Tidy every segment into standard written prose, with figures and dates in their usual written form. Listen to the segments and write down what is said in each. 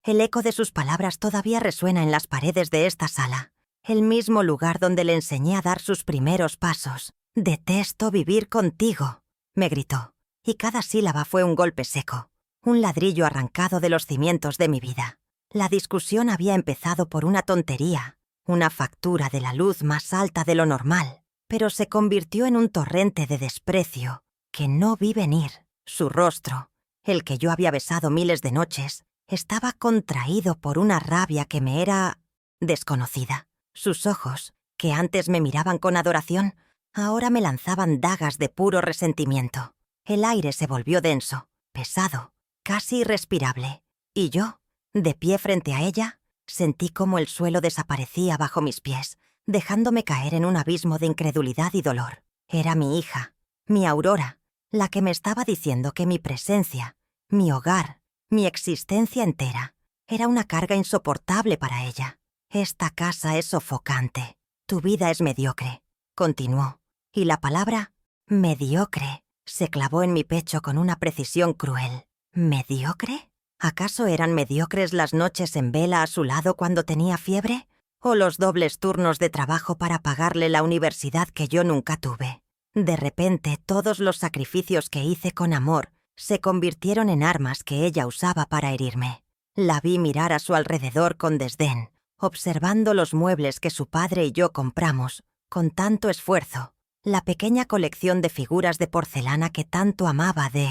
El eco de sus palabras todavía resuena en las paredes de esta sala. El mismo lugar donde le enseñé a dar sus primeros pasos. «Detesto vivir contigo», me gritó, y cada sílaba fue un golpe seco, un ladrillo arrancado de los cimientos de mi vida. La discusión había empezado por una tontería, una factura de la luz más alta de lo normal, pero se convirtió en un torrente de desprecio que no vi venir. Su rostro, el que yo había besado miles de noches, estaba contraído por una rabia que me era desconocida. Sus ojos, que antes me miraban con adoración, ahora me lanzaban dagas de puro resentimiento. El aire se volvió denso, pesado, casi irrespirable, y yo, de pie frente a ella, sentí cómo el suelo desaparecía bajo mis pies, dejándome caer en un abismo de incredulidad y dolor. Era mi hija, mi Aurora, la que me estaba diciendo que mi presencia, mi hogar, mi existencia entera, era una carga insoportable para ella. «Esta casa es sofocante. Tu vida es mediocre», continuó, y la palabra «mediocre» se clavó en mi pecho con una precisión cruel. ¿Mediocre? ¿Acaso eran mediocres las noches en vela a su lado cuando tenía fiebre? ¿O los dobles turnos de trabajo para pagarle la universidad que yo nunca tuve? De repente, todos los sacrificios que hice con amor se convirtieron en armas que ella usaba para herirme. La vi mirar a su alrededor con desdén, observando los muebles que su padre y yo compramos con tanto esfuerzo, la pequeña colección de figuras de porcelana que tanto amaba de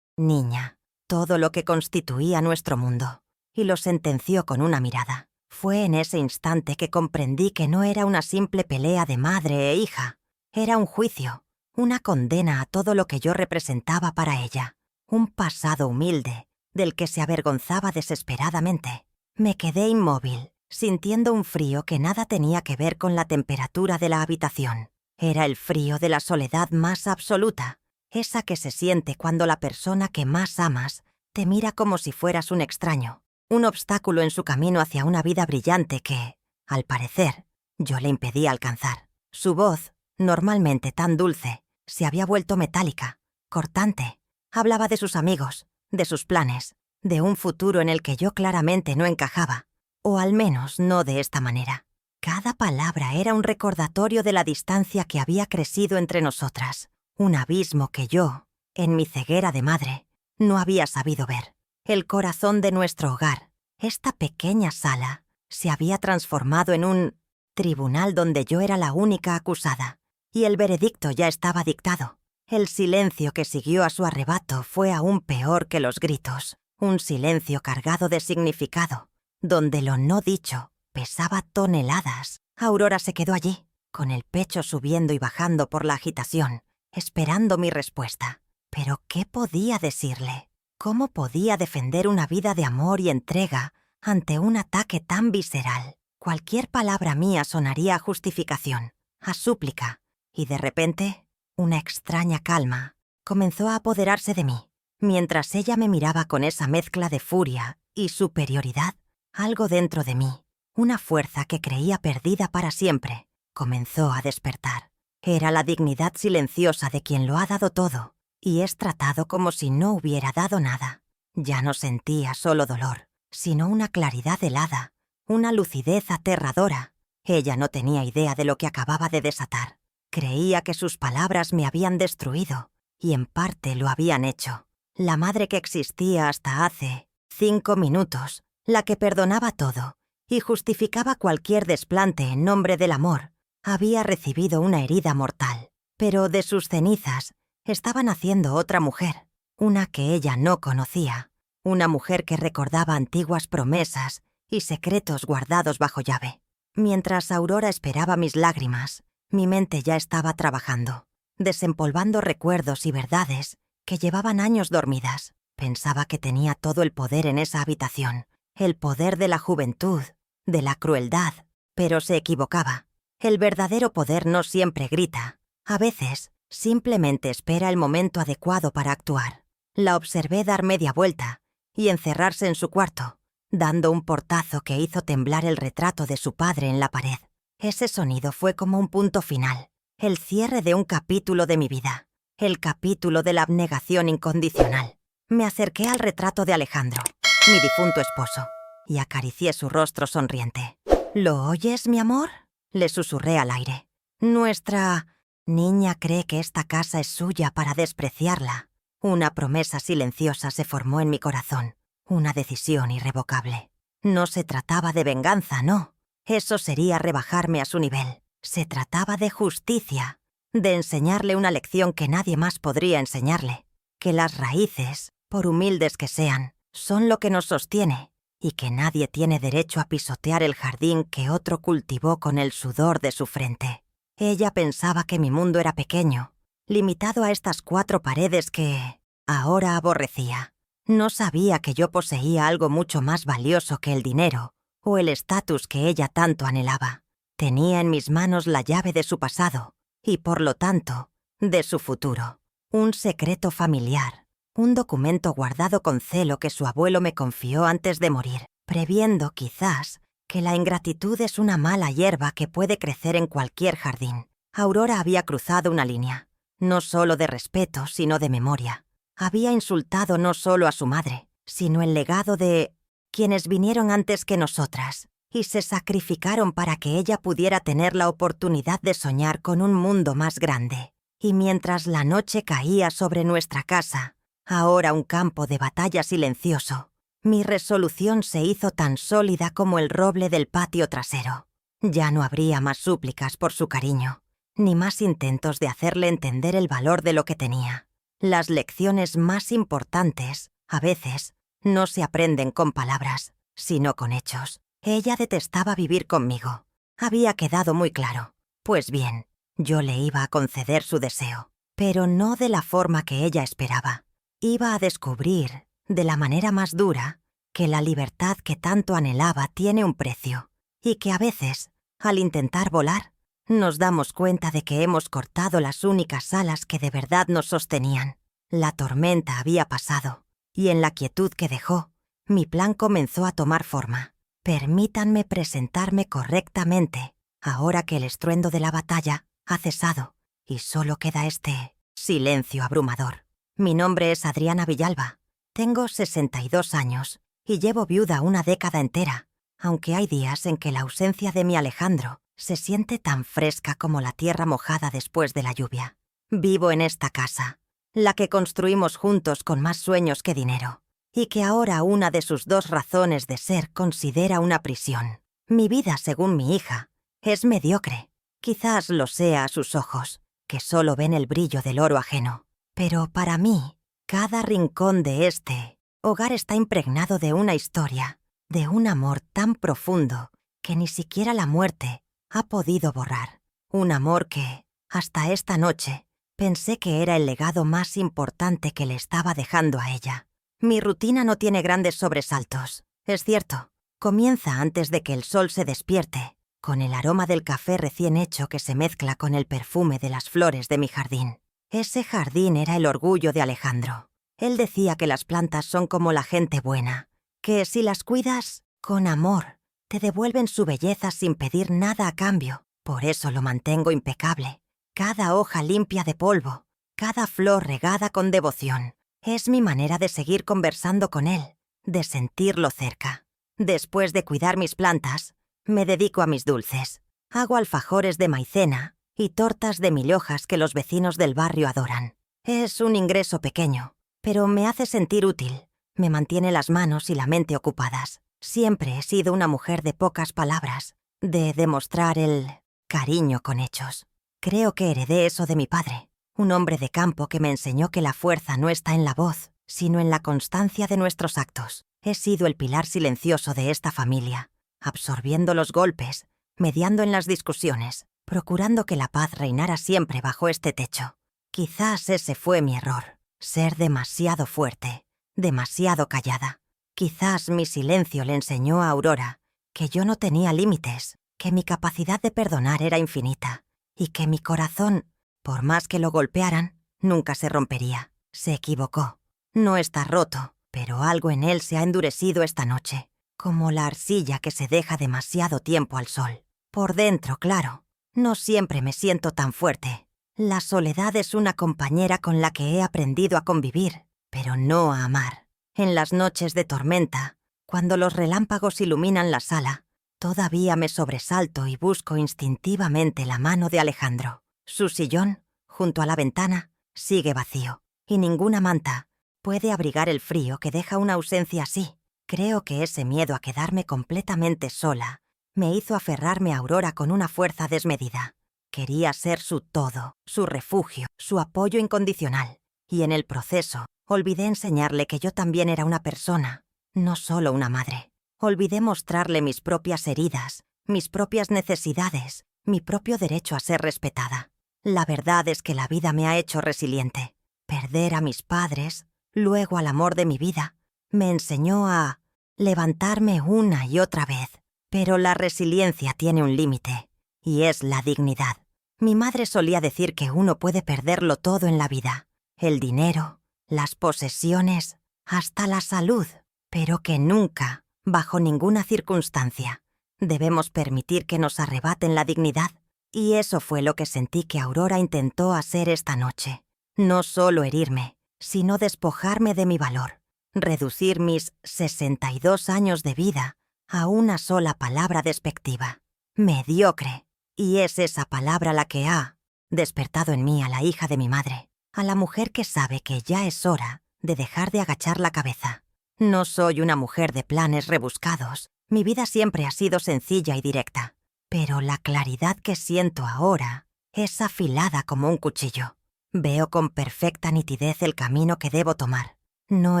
niña, todo lo que constituía nuestro mundo, y lo sentenció con una mirada. Fue en ese instante que comprendí que no era una simple pelea de madre e hija, era un juicio, una condena a todo lo que yo representaba para ella, un pasado humilde del que se avergonzaba desesperadamente. Me quedé inmóvil, sintiendo un frío que nada tenía que ver con la temperatura de la habitación. Era el frío de la soledad más absoluta, esa que se siente cuando la persona que más amas te mira como si fueras un extraño, un obstáculo en su camino hacia una vida brillante que, al parecer, yo le impedía alcanzar. Su voz, normalmente tan dulce, se había vuelto metálica, cortante. Hablaba de sus amigos, de sus planes, de un futuro en el que yo claramente no encajaba. O al menos no de esta manera. Cada palabra era un recordatorio de la distancia que había crecido entre nosotras, un abismo que yo, en mi ceguera de madre, no había sabido ver. El corazón de nuestro hogar, esta pequeña sala, se había transformado en un tribunal donde yo era la única acusada, y el veredicto ya estaba dictado. El silencio que siguió a su arrebato fue aún peor que los gritos, un silencio cargado de significado, donde lo no dicho pesaba toneladas. Aurora se quedó allí, con el pecho subiendo y bajando por la agitación, esperando mi respuesta. ¿Pero qué podía decirle? ¿Cómo podía defender una vida de amor y entrega ante un ataque tan visceral? Cualquier palabra mía sonaría a justificación, a súplica, y de repente, una extraña calma comenzó a apoderarse de mí. Mientras ella me miraba con esa mezcla de furia y superioridad, algo dentro de mí, una fuerza que creía perdida para siempre, comenzó a despertar. Era la dignidad silenciosa de quien lo ha dado todo y es tratado como si no hubiera dado nada. Ya no sentía solo dolor, sino una claridad helada, una lucidez aterradora. Ella no tenía idea de lo que acababa de desatar. Creía que sus palabras me habían destruido, y en parte lo habían hecho. La madre que existía hasta hace 5 minutos, la que perdonaba todo y justificaba cualquier desplante en nombre del amor, había recibido una herida mortal. Pero de sus cenizas estaba naciendo otra mujer, una que ella no conocía, una mujer que recordaba antiguas promesas y secretos guardados bajo llave. Mientras Aurora esperaba mis lágrimas, mi mente ya estaba trabajando, desempolvando recuerdos y verdades que llevaban años dormidas. Pensaba que tenía todo el poder en esa habitación, el poder de la juventud, de la crueldad, pero se equivocaba. El verdadero poder no siempre grita, a veces simplemente espera el momento adecuado para actuar. La observé dar media vuelta y encerrarse en su cuarto, dando un portazo que hizo temblar el retrato de su padre en la pared. Ese sonido fue como un punto final, el cierre de un capítulo de mi vida, el capítulo de la abnegación incondicional. Me acerqué al retrato de Alejandro, mi difunto esposo, y acaricié su rostro sonriente. ¿Lo oyes, mi amor?, le susurré al aire. Nuestra niña cree que esta casa es suya para despreciarla. Una promesa silenciosa se formó en mi corazón, una decisión irrevocable. No se trataba de venganza, no. Eso sería rebajarme a su nivel. Se trataba de justicia, de enseñarle una lección que nadie más podría enseñarle, que las raíces, por humildes que sean, son lo que nos sostiene, y que nadie tiene derecho a pisotear el jardín que otro cultivó con el sudor de su frente. Ella pensaba que mi mundo era pequeño, limitado a estas 4 paredes que ahora aborrecía. No sabía que yo poseía algo mucho más valioso que el dinero o el estatus que ella tanto anhelaba. Tenía en mis manos la llave de su pasado y, por lo tanto, de su futuro. Un secreto familiar, un documento guardado con celo que su abuelo me confió antes de morir, previendo, quizás, que la ingratitud es una mala hierba que puede crecer en cualquier jardín. Aurora había cruzado una línea, no solo de respeto, sino de memoria. Había insultado no solo a su madre, sino el legado de quienes vinieron antes que nosotras, y se sacrificaron para que ella pudiera tener la oportunidad de soñar con un mundo más grande. Y mientras la noche caía sobre nuestra casa, ahora un campo de batalla silencioso, mi resolución se hizo tan sólida como el roble del patio trasero. Ya no habría más súplicas por su cariño, ni más intentos de hacerle entender el valor de lo que tenía. Las lecciones más importantes, a veces, no se aprenden con palabras, sino con hechos. Ella detestaba vivir conmigo. Había quedado muy claro. Pues bien, yo le iba a conceder su deseo, pero no de la forma que ella esperaba. Iba a descubrir, de la manera más dura, que la libertad que tanto anhelaba tiene un precio, y que a veces, al intentar volar, nos damos cuenta de que hemos cortado las únicas alas que de verdad nos sostenían. La tormenta había pasado, y en la quietud que dejó, mi plan comenzó a tomar forma. Permítanme presentarme correctamente, ahora que el estruendo de la batalla ha cesado, y solo queda este silencio abrumador. Mi nombre es Adriana Villalba. Tengo 62 años, y llevo viuda una década entera, aunque hay días en que la ausencia de mi Alejandro se siente tan fresca como la tierra mojada después de la lluvia. Vivo en esta casa, la que construimos juntos con más sueños que dinero, y que ahora una de sus 2 razones de ser considera una prisión. Mi vida, según mi hija, es mediocre. Quizás lo sea a sus ojos, que solo ven el brillo del oro ajeno. Pero para mí, cada rincón de este hogar está impregnado de una historia, de un amor tan profundo que ni siquiera la muerte ha podido borrar. Un amor que, hasta esta noche, pensé que era el legado más importante que le estaba dejando a ella. Mi rutina no tiene grandes sobresaltos, es cierto. Comienza antes de que el sol se despierte, con el aroma del café recién hecho que se mezcla con el perfume de las flores de mi jardín. Ese jardín era el orgullo de Alejandro. Él decía que las plantas son como la gente buena, que si las cuidas con amor, te devuelven su belleza sin pedir nada a cambio. Por eso lo mantengo impecable. Cada hoja limpia de polvo, cada flor regada con devoción. Es mi manera de seguir conversando con él, de sentirlo cerca. Después de cuidar mis plantas, me dedico a mis dulces. Hago alfajores de maicena y tortas de 1000 hojas que los vecinos del barrio adoran. Es un ingreso pequeño, pero me hace sentir útil. Me mantiene las manos y la mente ocupadas. Siempre he sido una mujer de pocas palabras, de demostrar el cariño con hechos. Creo que heredé eso de mi padre, un hombre de campo que me enseñó que la fuerza no está en la voz, sino en la constancia de nuestros actos. He sido el pilar silencioso de esta familia, absorbiendo los golpes, mediando en las discusiones, procurando que la paz reinara siempre bajo este techo. Quizás ese fue mi error, ser demasiado fuerte, demasiado callada. Quizás mi silencio le enseñó a Aurora que yo no tenía límites, que mi capacidad de perdonar era infinita, y que mi corazón, por más que lo golpearan, nunca se rompería. Se equivocó. No está roto, pero algo en él se ha endurecido esta noche, como la arcilla que se deja demasiado tiempo al sol. Por dentro, claro, no siempre me siento tan fuerte. La soledad es una compañera con la que he aprendido a convivir, pero no a amar. En las noches de tormenta, Cuando los relámpagos iluminan la sala, todavía me sobresalto y busco instintivamente la mano de Alejandro. Su sillón, junto a la ventana, sigue vacío, y ninguna manta puede abrigar el frío que deja una ausencia así. Creo que ese miedo a quedarme completamente sola me hizo aferrarme a Aurora con una fuerza desmedida. Quería ser su todo, su refugio, su apoyo incondicional. Y en el proceso, olvidé enseñarle que yo también era una persona, no solo una madre. Olvidé mostrarle mis propias heridas, mis propias necesidades, mi propio derecho a ser respetada. La verdad es que la vida me ha hecho resiliente. Perder a mis padres, luego al amor de mi vida, me enseñó a levantarme una y otra vez. Pero la resiliencia tiene un límite, y es la dignidad. Mi madre solía decir que uno puede perderlo todo en la vida, el dinero, las posesiones, hasta la salud, pero que nunca, bajo ninguna circunstancia, debemos permitir que nos arrebaten la dignidad. Y eso fue lo que sentí que Aurora intentó hacer esta noche. No solo herirme, sino despojarme de mi valor, reducir mis 62 años de vida a una sola palabra despectiva, mediocre. Y es esa palabra la que ha despertado en mí a la hija de mi madre, a la mujer que sabe que ya es hora de dejar de agachar la cabeza. No soy una mujer de planes rebuscados, mi vida siempre ha sido sencilla y directa, pero la claridad que siento ahora es afilada como un cuchillo. Veo con perfecta nitidez el camino que debo tomar. No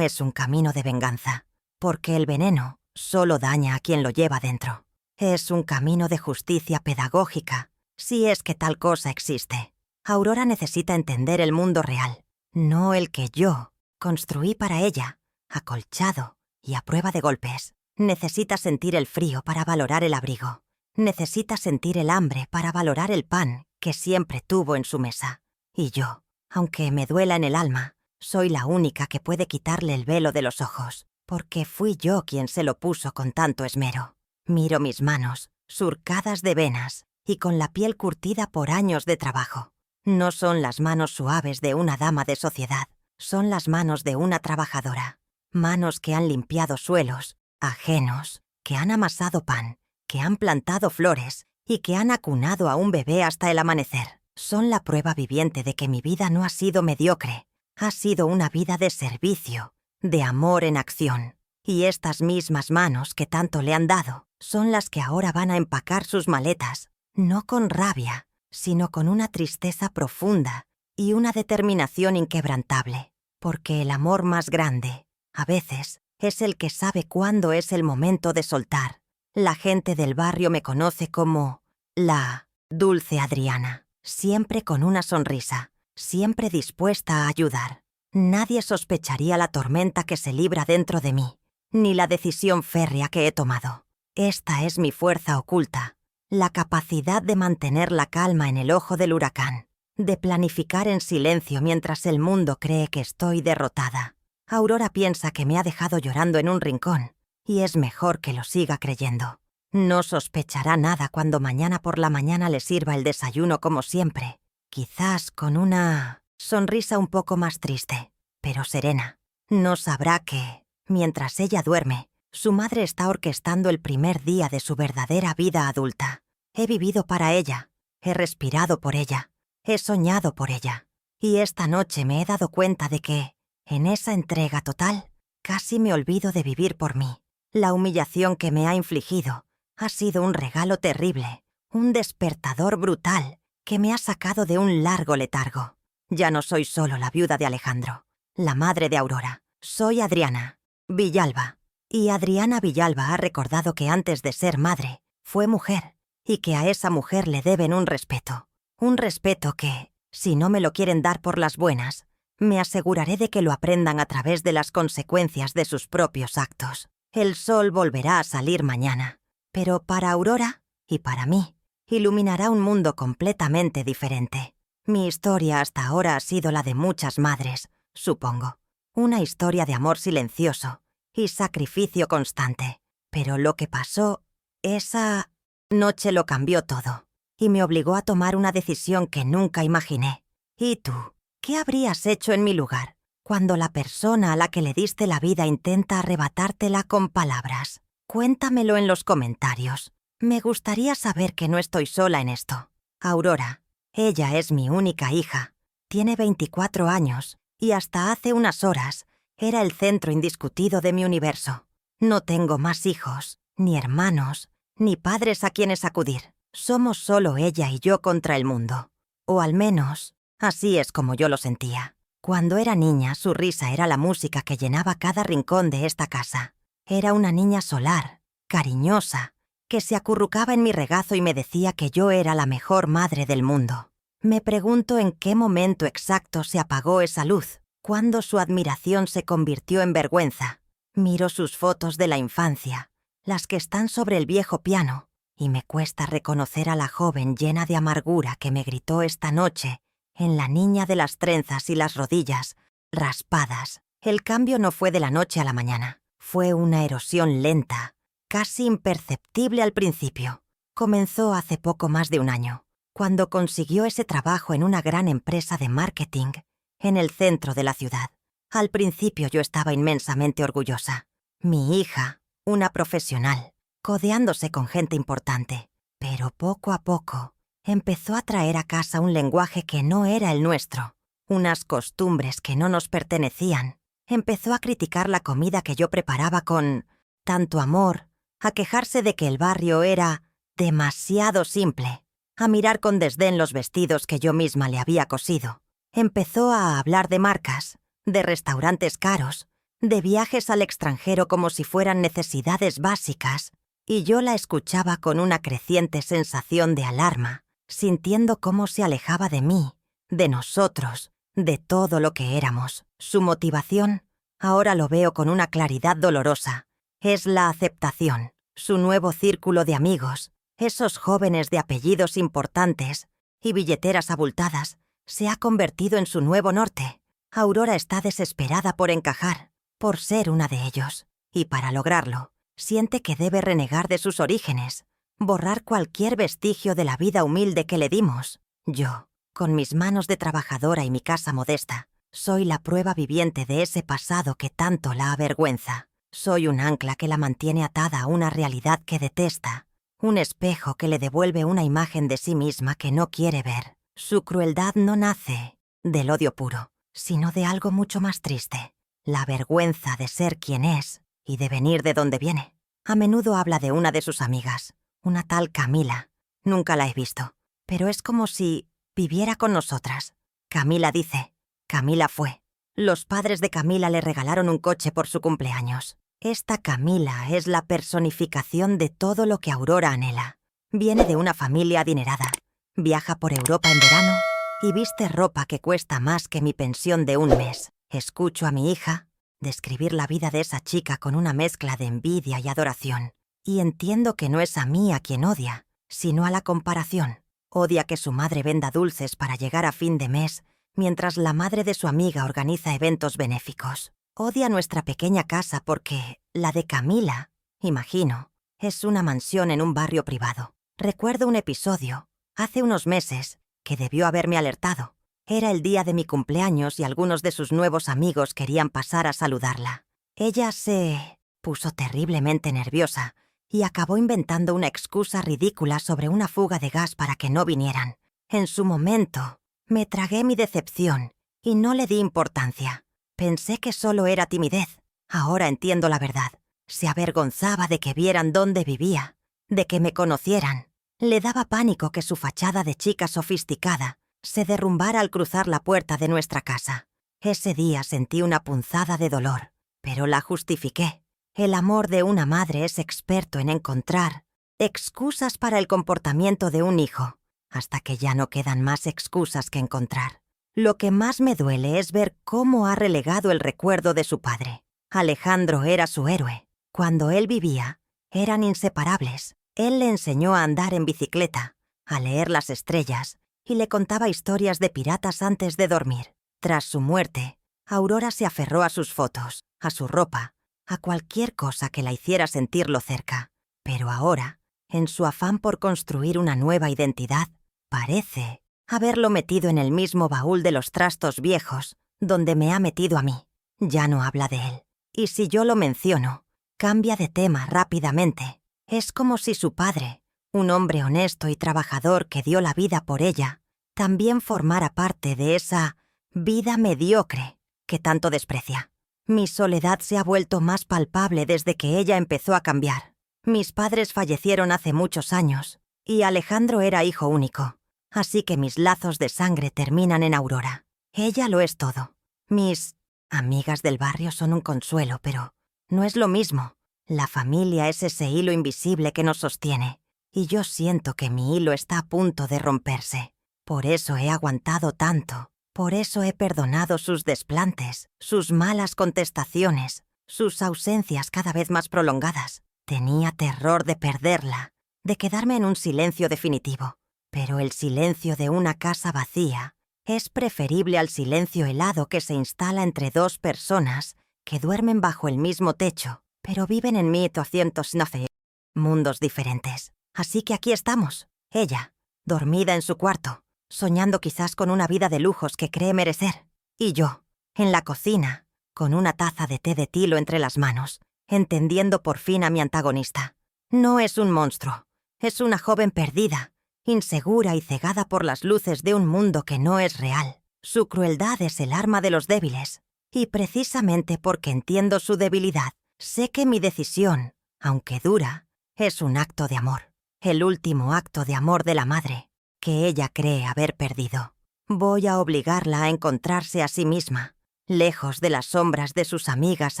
es un camino de venganza, porque el veneno solo daña a quien lo lleva dentro. Es un camino de justicia pedagógica, si es que tal cosa existe. Aurora necesita entender el mundo real, no el que yo construí para ella, acolchado y a prueba de golpes. Necesita sentir el frío para valorar el abrigo. Necesita sentir el hambre para valorar el pan que siempre tuvo en su mesa. Y yo, aunque me duela en el alma, soy la única que puede quitarle el velo de los ojos, porque fui yo quien se lo puso con tanto esmero. Miro mis manos, surcadas de venas y con la piel curtida por años de trabajo. No son las manos suaves de una dama de sociedad, son las manos de una trabajadora. Manos que han limpiado suelos ajenos, que han amasado pan, que han plantado flores y que han acunado a un bebé hasta el amanecer. Son la prueba viviente de que mi vida no ha sido mediocre, ha sido una vida de servicio, de amor en acción. Y estas mismas manos que tanto le han dado son las que ahora van a empacar sus maletas, no con rabia, sino con una tristeza profunda y una determinación inquebrantable, porque el amor más grande, a veces, es el que sabe cuándo es el momento de soltar. La gente del barrio me conoce como la Dulce Adriana, siempre con una sonrisa, siempre dispuesta a ayudar. Nadie sospecharía la tormenta que se libra dentro de mí, ni la decisión férrea que he tomado. Esta es mi fuerza oculta, la capacidad de mantener la calma en el ojo del huracán, de planificar en silencio mientras el mundo cree que estoy derrotada. Aurora piensa que me ha dejado llorando en un rincón, y es mejor que lo siga creyendo. No sospechará nada cuando mañana por la mañana le sirva el desayuno como siempre, quizás con una sonrisa un poco más triste, pero serena. No sabrá que, mientras ella duerme, su madre está orquestando el primer día de su verdadera vida adulta. He vivido para ella, he respirado por ella, he soñado por ella, y esta noche me he dado cuenta de que, en esa entrega total, casi me olvido de vivir por mí. La humillación que me ha infligido ha sido un regalo terrible, un despertador brutal que me ha sacado de un largo letargo. Ya no soy solo la viuda de Alejandro, la madre de Aurora. Soy Adriana Villalba. Y Adriana Villalba ha recordado que antes de ser madre, fue mujer, y que a esa mujer le deben un respeto. Un respeto que, si no me lo quieren dar por las buenas, me aseguraré de que lo aprendan a través de las consecuencias de sus propios actos. El sol volverá a salir mañana, pero para Aurora y para mí, iluminará un mundo completamente diferente. Mi historia hasta ahora ha sido la de muchas madres, supongo. Una historia de amor silencioso y sacrificio constante. Pero lo que pasó esa noche lo cambió todo y me obligó a tomar una decisión que nunca imaginé. ¿Y tú? ¿Qué habrías hecho en mi lugar? cuando la persona a la que le diste la vida intenta arrebatártela con palabras. Cuéntamelo en los comentarios. Me gustaría saber que no estoy sola en esto. Aurora, ella es mi única hija. Tiene 24 años y hasta hace unas horas era el centro indiscutido de mi universo. No tengo más hijos, ni hermanos, ni padres a quienes acudir. Somos solo ella y yo contra el mundo. O al menos, así es como yo lo sentía. Cuando era niña, su risa era la música que llenaba cada rincón de esta casa. Era una niña solar, cariñosa, que se acurrucaba en mi regazo y me decía que yo era la mejor madre del mundo. Me pregunto en qué momento exacto se apagó esa luz, cuando su admiración se convirtió en vergüenza. Miro sus fotos de la infancia, las que están sobre el viejo piano, y me cuesta reconocer a la joven llena de amargura que me gritó esta noche en la niña de las trenzas y las rodillas raspadas. El cambio no fue de la noche a la mañana. Fue una erosión lenta, casi imperceptible al principio. Comenzó hace poco más de un año, cuando consiguió ese trabajo en una gran empresa de marketing en el centro de la ciudad. Al principio yo estaba inmensamente orgullosa. Mi hija, una profesional, codeándose con gente importante. Pero poco a poco empezó a traer a casa un lenguaje que no era el nuestro, unas costumbres que no nos pertenecían. Empezó a criticar la comida que yo preparaba con tanto amor, a quejarse de que el barrio era demasiado simple, a mirar con desdén los vestidos que yo misma le había cosido. Empezó a hablar de marcas, de restaurantes caros, de viajes al extranjero como si fueran necesidades básicas, y yo la escuchaba con una creciente sensación de alarma, sintiendo cómo se alejaba de mí, de nosotros, de todo lo que éramos. Su motivación, ahora lo veo con una claridad dolorosa, es la aceptación, su nuevo círculo de amigos, esos jóvenes de apellidos importantes y billeteras abultadas, se ha convertido en su nuevo norte. Aurora está desesperada por encajar, por ser una de ellos, y para lograrlo, siente que debe renegar de sus orígenes, borrar cualquier vestigio de la vida humilde que le dimos. Yo, con mis manos de trabajadora y mi casa modesta, soy la prueba viviente de ese pasado que tanto la avergüenza. Soy un ancla que la mantiene atada a una realidad que detesta, un espejo que le devuelve una imagen de sí misma que no quiere ver. Su crueldad no nace del odio puro, sino de algo mucho más triste, la vergüenza de ser quien es y de venir de donde viene. A menudo habla de una de sus amigas, una tal Camila. Nunca la he visto, pero es como si viviera con nosotras. Camila dice, Camila fue. Los padres de Camila le regalaron un coche por su cumpleaños. Esta Camila es la personificación de todo lo que Aurora anhela. Viene de una familia adinerada, viaja por Europa en verano y viste ropa que cuesta más que mi pensión de un mes. Escucho a mi hija describir la vida de esa chica con una mezcla de envidia y adoración, y entiendo que no es a mí a quien odia, sino a la comparación. Odia que su madre venda dulces para llegar a fin de mes, mientras la madre de su amiga organiza eventos benéficos. Odia nuestra pequeña casa porque la de Camila, imagino, es una mansión en un barrio privado. Recuerdo un episodio, hace unos meses, que debió haberme alertado. Era el día de mi cumpleaños y algunos de sus nuevos amigos querían pasar a saludarla. Ella se puso terriblemente nerviosa y acabó inventando una excusa ridícula sobre una fuga de gas para que no vinieran. En su momento, me tragué mi decepción y no le di importancia. Pensé que solo era timidez. Ahora entiendo la verdad. Se avergonzaba de que vieran dónde vivía, de que me conocieran. Le daba pánico que su fachada de chica sofisticada se derrumbara al cruzar la puerta de nuestra casa. Ese día sentí una punzada de dolor, pero la justifiqué. El amor de una madre es experto en encontrar excusas para el comportamiento de un hijo, hasta que ya no quedan más excusas que encontrar. Lo que más me duele es ver cómo ha relegado el recuerdo de su padre. Alejandro era su héroe. Cuando él vivía, eran inseparables. Él le enseñó a andar en bicicleta, a leer las estrellas, y le contaba historias de piratas antes de dormir. Tras su muerte, Aurora se aferró a sus fotos, a su ropa, a cualquier cosa que la hiciera sentirlo cerca. Pero ahora, en su afán por construir una nueva identidad, parece haberlo metido en el mismo baúl de los trastos viejos donde me ha metido a mí. Ya no habla de él. Y si yo lo menciono, cambia de tema rápidamente. Es como si su padre, un hombre honesto y trabajador que dio la vida por ella, también formara parte de esa vida mediocre que tanto desprecia. Mi soledad se ha vuelto más palpable desde que ella empezó a cambiar. Mis padres fallecieron hace muchos años, y Alejandro era hijo único, así que mis lazos de sangre terminan en Aurora. Ella lo es todo. Mis amigas del barrio son un consuelo, pero no es lo mismo. La familia es ese hilo invisible que nos sostiene, y yo siento que mi hilo está a punto de romperse. Por eso he aguantado tanto, por eso he perdonado sus desplantes, sus malas contestaciones, sus ausencias cada vez más prolongadas. Tenía terror de perderla, de quedarme en un silencio definitivo. Pero el silencio de una casa vacía es preferible al silencio helado que se instala entre dos personas que duermen bajo el mismo techo, pero viven en 1809 mundos diferentes. Así que aquí estamos, ella, dormida en su cuarto, soñando quizás con una vida de lujos que cree merecer, y yo, en la cocina, con una taza de té de tilo entre las manos, entendiendo por fin a mi antagonista. No es un monstruo, es una joven perdida, insegura y cegada por las luces de un mundo que no es real. Su crueldad es el arma de los débiles, y precisamente porque entiendo su debilidad, sé que mi decisión, aunque dura, es un acto de amor, el último acto de amor de la madre, que ella cree haber perdido. Voy a obligarla a encontrarse a sí misma, lejos de las sombras de sus amigas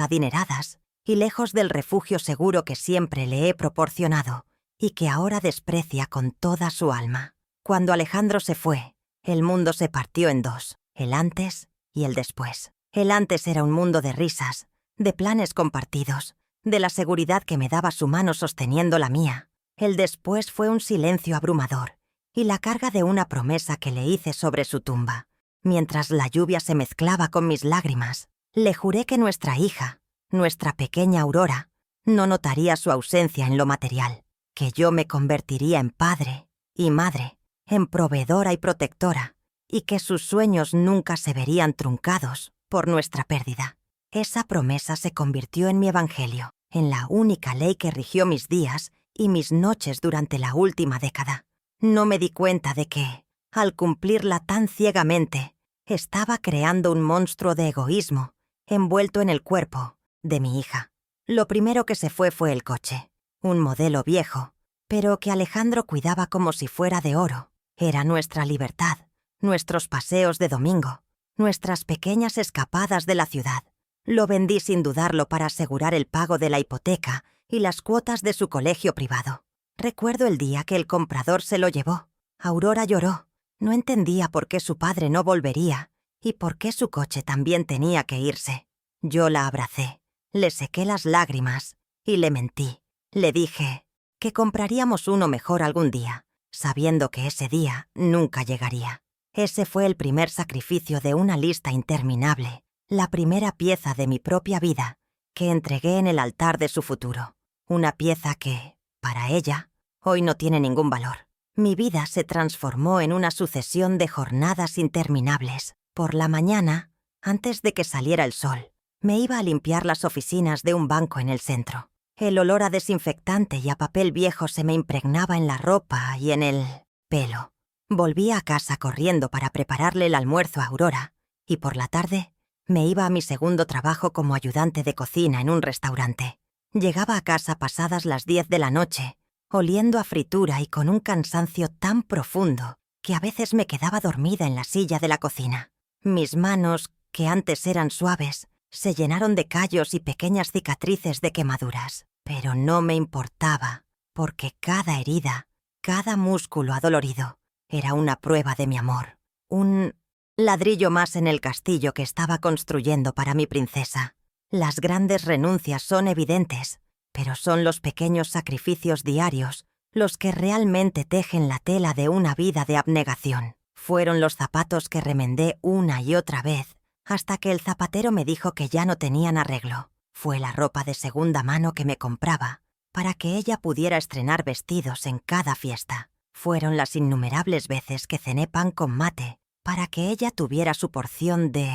adineradas y lejos del refugio seguro que siempre le he proporcionado y que ahora desprecia con toda su alma. Cuando Alejandro se fue, el mundo se partió en dos, el antes y el después. El antes era un mundo de risas, de planes compartidos, de la seguridad que me daba su mano sosteniendo la mía. El después fue un silencio abrumador y la carga de una promesa que le hice sobre su tumba. Mientras la lluvia se mezclaba con mis lágrimas, le juré que nuestra hija, nuestra pequeña Aurora, no notaría su ausencia en lo material, que yo me convertiría en padre y madre, en proveedora y protectora, y que sus sueños nunca se verían truncados por nuestra pérdida. Esa promesa se convirtió en mi evangelio, en la única ley que rigió mis días y mis noches durante la última década. No me di cuenta de que, al cumplirla tan ciegamente, estaba creando un monstruo de egoísmo envuelto en el cuerpo de mi hija. Lo primero que se fue el coche, un modelo viejo, pero que Alejandro cuidaba como si fuera de oro. Era nuestra libertad, nuestros paseos de domingo, nuestras pequeñas escapadas de la ciudad. Lo vendí sin dudarlo para asegurar el pago de la hipoteca y las cuotas de su colegio privado. Recuerdo el día que el comprador se lo llevó. Aurora lloró. No entendía por qué su padre no volvería y por qué su coche también tenía que irse. Yo la abracé, le sequé las lágrimas y le mentí. Le dije que compraríamos uno mejor algún día, sabiendo que ese día nunca llegaría. Ese fue el primer sacrificio de una lista interminable, la primera pieza de mi propia vida que entregué en el altar de su futuro. Una pieza que, para ella, hoy no tiene ningún valor. Mi vida se transformó en una sucesión de jornadas interminables. Por la mañana, antes de que saliera el sol, me iba a limpiar las oficinas de un banco en el centro. El olor a desinfectante y a papel viejo se me impregnaba en la ropa y en el pelo. Volvía a casa corriendo para prepararle el almuerzo a Aurora, y por la tarde me iba a mi segundo trabajo como ayudante de cocina en un restaurante. Llegaba a casa pasadas las 10 de la noche, oliendo a fritura y con un cansancio tan profundo que a veces me quedaba dormida en la silla de la cocina. Mis manos, que antes eran suaves, se llenaron de callos y pequeñas cicatrices de quemaduras. Pero no me importaba, porque cada herida, cada músculo adolorido, era una prueba de mi amor. Un ladrillo más en el castillo que estaba construyendo para mi princesa. Las grandes renuncias son evidentes, pero son los pequeños sacrificios diarios los que realmente tejen la tela de una vida de abnegación. Fueron los zapatos que remendé una y otra vez, hasta que el zapatero me dijo que ya no tenían arreglo. Fue la ropa de segunda mano que me compraba, para que ella pudiera estrenar vestidos en cada fiesta. Fueron las innumerables veces que cené pan con mate, para que ella tuviera su porción de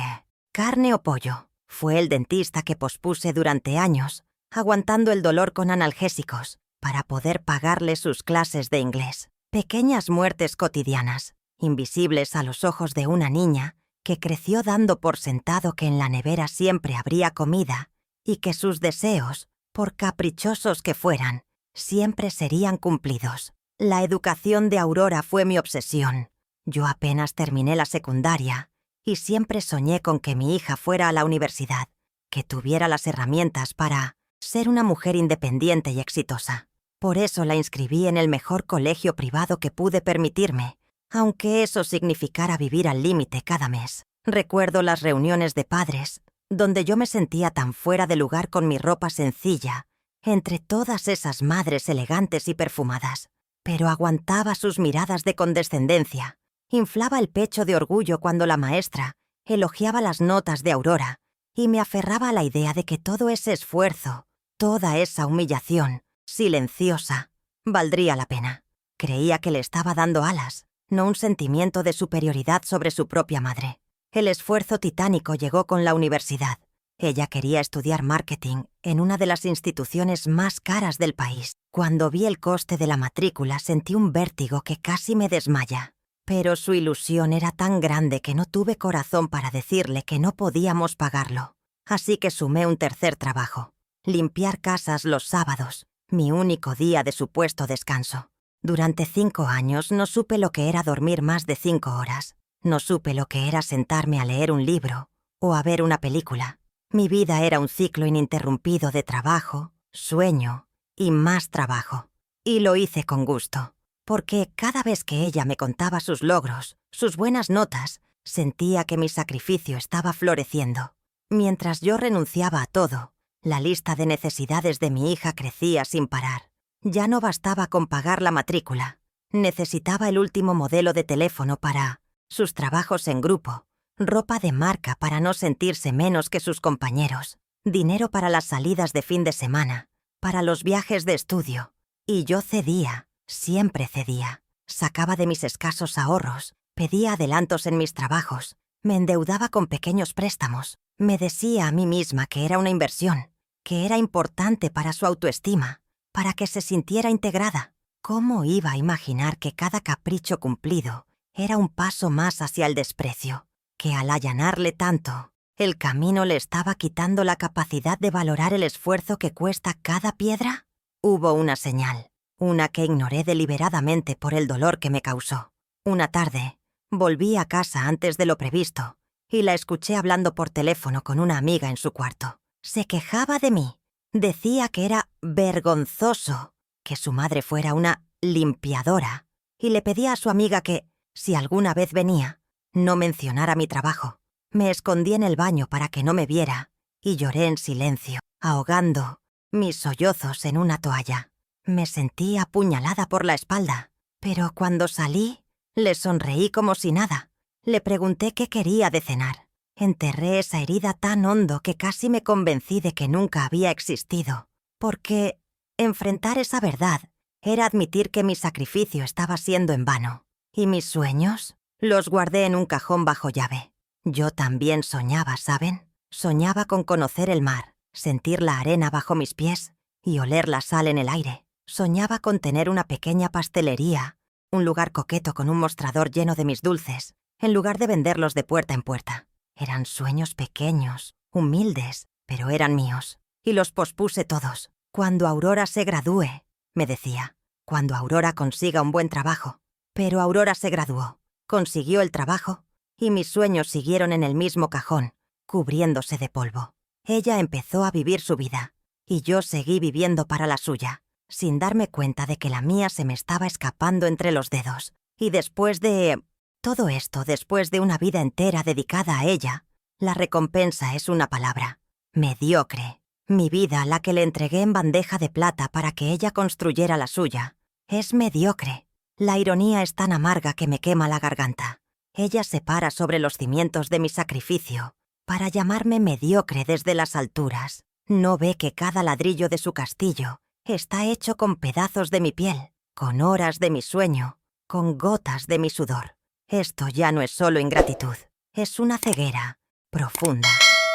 carne o pollo. Fue el dentista que pospuse durante años, aguantando el dolor con analgésicos, para poder pagarle sus clases de inglés. Pequeñas muertes cotidianas, invisibles a los ojos de una niña que creció dando por sentado que en la nevera siempre habría comida y que sus deseos, por caprichosos que fueran, siempre serían cumplidos. La educación de Aurora fue mi obsesión. Yo apenas terminé la secundaria y siempre soñé con que mi hija fuera a la universidad, que tuviera las herramientas para ser una mujer independiente y exitosa. Por eso la inscribí en el mejor colegio privado que pude permitirme, aunque eso significara vivir al límite cada mes. Recuerdo las reuniones de padres, donde yo me sentía tan fuera de lugar con mi ropa sencilla, entre todas esas madres elegantes y perfumadas. Pero aguantaba sus miradas de condescendencia, inflaba el pecho de orgullo cuando la maestra elogiaba las notas de Aurora y me aferraba a la idea de que todo ese esfuerzo, toda esa humillación, silenciosa, valdría la pena. Creía que le estaba dando alas, no un sentimiento de superioridad sobre su propia madre. El esfuerzo titánico llegó con la universidad. Ella quería estudiar marketing en una de las instituciones más caras del país. Cuando vi el coste de la matrícula sentí un vértigo que casi me desmaya. Pero su ilusión era tan grande que no tuve corazón para decirle que no podíamos pagarlo. Así que sumé un tercer trabajo: limpiar casas los sábados, mi único día de supuesto descanso. Durante 5 años no supe lo que era dormir más de 5 horas. No supe lo que era sentarme a leer un libro o a ver una película. Mi vida era un ciclo ininterrumpido de trabajo, sueño y más trabajo. Y lo hice con gusto, porque cada vez que ella me contaba sus logros, sus buenas notas, sentía que mi sacrificio estaba floreciendo. Mientras yo renunciaba a todo, la lista de necesidades de mi hija crecía sin parar. Ya no bastaba con pagar la matrícula. Necesitaba el último modelo de teléfono para sus trabajos en grupo, ropa de marca para no sentirse menos que sus compañeros, dinero para las salidas de fin de semana, para los viajes de estudio. Y yo cedía, siempre cedía. Sacaba de mis escasos ahorros, pedía adelantos en mis trabajos, me endeudaba con pequeños préstamos. Me decía a mí misma que era una inversión, que era importante para su autoestima, para que se sintiera integrada. ¿Cómo iba a imaginar que cada capricho cumplido era un paso más hacia el desprecio? Que al allanarle tanto, el camino le estaba quitando la capacidad de valorar el esfuerzo que cuesta cada piedra. Hubo una señal, una que ignoré deliberadamente por el dolor que me causó. Una tarde, volví a casa antes de lo previsto y la escuché hablando por teléfono con una amiga en su cuarto. Se quejaba de mí. Decía que era vergonzoso que su madre fuera una limpiadora y le pedía a su amiga que, si alguna vez venía, no mencionara mi trabajo. Me escondí en el baño para que no me viera y lloré en silencio, ahogando mis sollozos en una toalla. Me sentí apuñalada por la espalda, pero cuando salí, le sonreí como si nada. Le pregunté qué quería de cenar. Enterré esa herida tan hondo que casi me convencí de que nunca había existido, porque enfrentar esa verdad era admitir que mi sacrificio estaba siendo en vano. ¿Y mis sueños? Los guardé en un cajón bajo llave. Yo también soñaba, ¿saben? Soñaba con conocer el mar, sentir la arena bajo mis pies y oler la sal en el aire. Soñaba con tener una pequeña pastelería, un lugar coqueto con un mostrador lleno de mis dulces, en lugar de venderlos de puerta en puerta. Eran sueños pequeños, humildes, pero eran míos. Y los pospuse todos. Cuando Aurora se gradúe, me decía. Cuando Aurora consiga un buen trabajo. Pero Aurora se graduó, consiguió el trabajo, y mis sueños siguieron en el mismo cajón, cubriéndose de polvo. Ella empezó a vivir su vida, y yo seguí viviendo para la suya, sin darme cuenta de que la mía se me estaba escapando entre los dedos. Y después de todo esto, después de una vida entera dedicada a ella, la recompensa es una palabra: mediocre. Mi vida, la que le entregué en bandeja de plata para que ella construyera la suya, es mediocre. La ironía es tan amarga que me quema la garganta. Ella se para sobre los cimientos de mi sacrificio para llamarme mediocre desde las alturas. No ve que cada ladrillo de su castillo está hecho con pedazos de mi piel, con horas de mi sueño, con gotas de mi sudor. Esto ya no es solo ingratitud, es una ceguera, profunda,